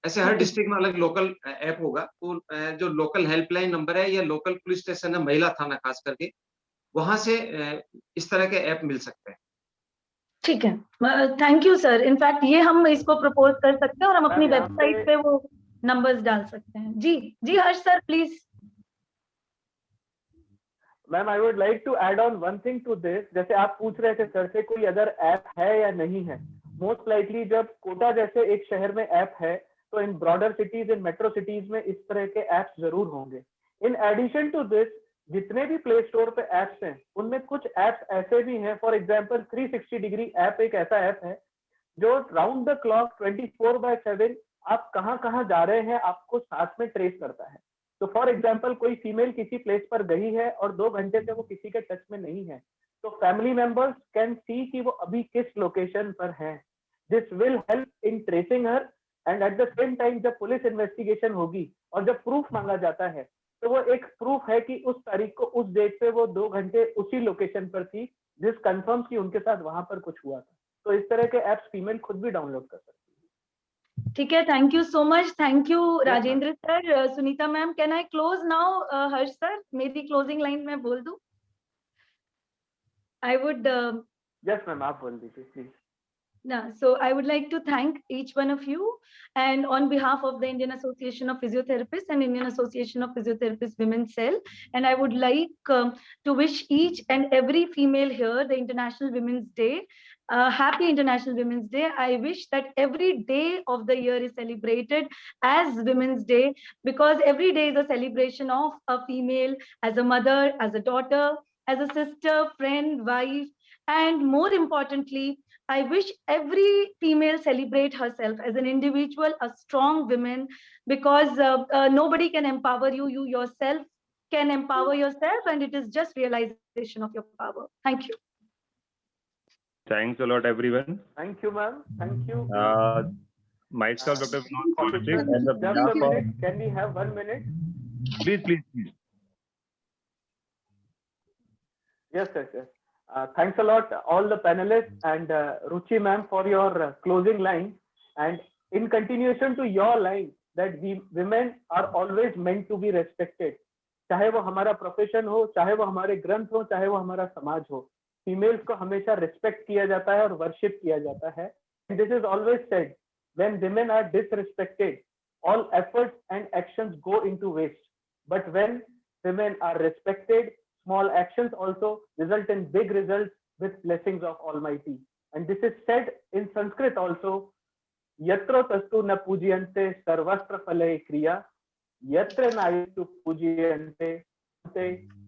D: ऐसे हर
B: ओके।
D: डिस्ट्रिक्ट में अलग लोकल ऐप होगा, तो जो लोकल हेल्पलाइन नंबर है या लोकल पुलिस स्टेशन है, महिला थाना खास करके, वहाँ से इस तरह के ऐप मिल सकते हैं।
B: ठीक है, थैंक यू सर। इनफैक्ट ये हम इसको प्रपोज कर सकते हैं और हम अपनी
A: मैम यहाँ
B: वेबसाइट
A: पे
B: पे वो नंबर्स डाल सकते हैं। जी जी Harsh sir please.
A: Ma'am I would like to add on one thing to this. जैसे आप पूछ रहे थे सर से कोई अदर ऐप है या नहीं है, मोस्ट लाइकली जब कोटा जैसे एक शहर में ऐप है तो in broader cities, in metro cities में इस तरह के ऐप्स जरूर होंगे। इन एडिशन टू दिस, जितने भी प्ले स्टोर पे ऐप्स हैं उनमें कुछ ऐप्स ऐसे भी हैं, फॉर एग्जांपल 360 डिग्री ऐप एक ऐसा ऐप है जो राउंड द क्लॉक 24/7 आप कहाँ कहाँ जा रहे हैं आपको साथ में ट्रेस करता है। तो फॉर एग्जाम्पल कोई फीमेल किसी प्लेस पर गई है और 2 घंटे से वो किसी के टच में नहीं है, तो फैमिली मेंबर्स कैन सी कि वो अभी किस लोकेशन पर है। This will help in tracing her, and at the same time जब पुलिस इन्वेस्टिगेशन होगी और जब प्रूफ मांगा जाता है तो वो एक प्रूफ है कि उस तारीख को उस डेट पे वो 2 घंटे उसी लोकेशन पर थी, जिस कंफर्म की उनके साथ वहां पर कुछ हुआ था। तो इस तरह के ऐप्स फीमेल खुद भी डाउनलोड कर सकती है।
B: ठीक है, thank you so much. Thank you
A: Yes, ma'am.
B: Rajendra sir, Sunita ma'am, can I close now? Harsh sir मेरी क्लोजिंग लाइन में बोल दूं? आई वुड
A: यस मैम, आप बोल दीजिए please.
B: Yeah, so I would like to thank each one of you, and on behalf of the Indian Association of Physiotherapists and Indian Association of Physiotherapists Women's Cell, and I would like to wish each and every female here the International Women's Day. Happy International Women's Day. I wish that every day of the year is celebrated as Women's Day, because every day is a celebration of a female as a mother, as a daughter, as a sister, friend, wife, and more importantly, I wish every female celebrate herself as an individual, a strong woman, because nobody can empower you. You yourself can empower yourself, and it is just realization of your power. Thank you.
F: Thanks a lot, everyone.
A: Thank you, ma'am. Thank you.
F: Myself, Dr. Vinod
A: Kaushik
F: Kaushik,
A: sir,
F: and the
A: just a
F: behalf of,
A: minute. Can we have 1 minute?
F: please.
A: Yes, yes, yes. Thanks a lot, all the panelists, and Ruchi ma'am, for your closing line. And in continuation to your line, that we women are always meant to be respected. चाहे वो हमारा profession हो, चाहे वो हमारे ग्रंथ हो, चाहे वो हमारा समाज हो, फीमेल्स को हमेशा रिस्पेक्ट किया जाता है और वर्शिप किया जाता है. This is always said, when women are disrespected, all efforts and actions go into waste. But when women are respected, small actions also result in big results with blessings of Almighty. And this is said in Sanskrit also, Yatro tastu na pujyante sarvastra phale kriya, yatra nayitu pujyante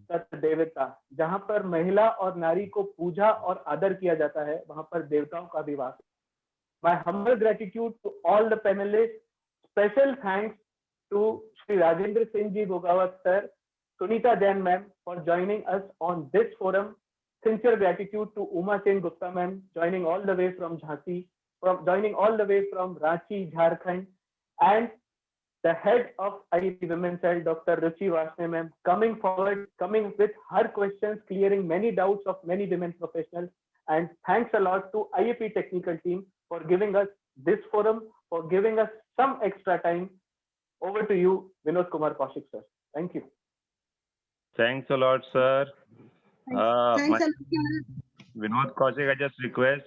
A: tat devata. जहां पर महिला और नारी को पूजा और आदर किया जाता है, वहां पर देवताओं का भी वास. My humble gratitude to all the panelists. Special thanks to Shri Rajendra Singh Ji Bhogawat sir, Sunita Jain ma'am for joining us on this forum. Sincere gratitude to Uma Sen Gupta ma'am joining all the way from Jhansi, joining all the way from Ranchi, Jharkhand, and the head of IEP Women's Cell, Dr. Ruchi Varshney ma'am, coming forward, coming with her questions, clearing many doubts of many women professionals. And thanks a lot to IEP technical team for giving us this forum, for giving us some extra time. Over to you, Vinod Kumar Kaushik sir. Thank you.
F: Thanks a lot, sir.
E: Thanks a lot.
F: Vinod Kaushik, I just request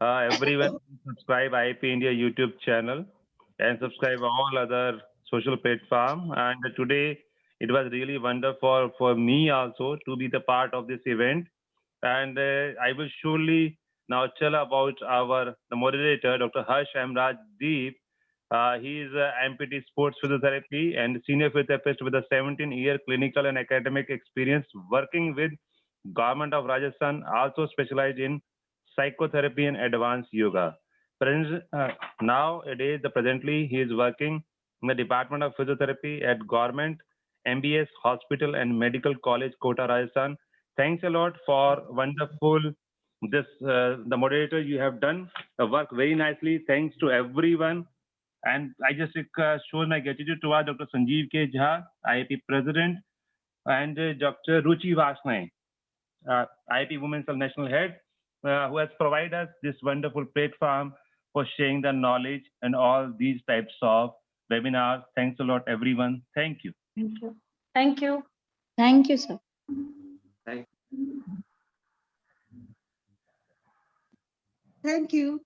F: everyone subscribe IIP India YouTube channel and subscribe all other social platform. And today it was really wonderful for me also to be the part of this event. And I will surely now tell about the moderator, Dr. Harsh Amraj Deep. He is MPT Sports Physiotherapy and Senior Physiotherapist with a 17-year clinical and academic experience working with Government of Rajasthan, also specialized in psychotherapy and advanced yoga. Nowadays, presently, he is working in the Department of Physiotherapy at Government MBS Hospital and Medical College, Kota, Rajasthan. Thanks a lot for wonderful the moderator, you have done the work very nicely. Thanks to everyone. And I just show my gratitude to our Dr. Sanjeev K. Jha, IIP President, and Dr. Ruchi Varshney, IIP Women's Cell National Head, who has provided us this wonderful platform for sharing the knowledge and all these types of webinars. Thanks a lot, everyone. Thank you.
B: Thank you. Thank you.
G: Thank you, sir.
E: Thank you.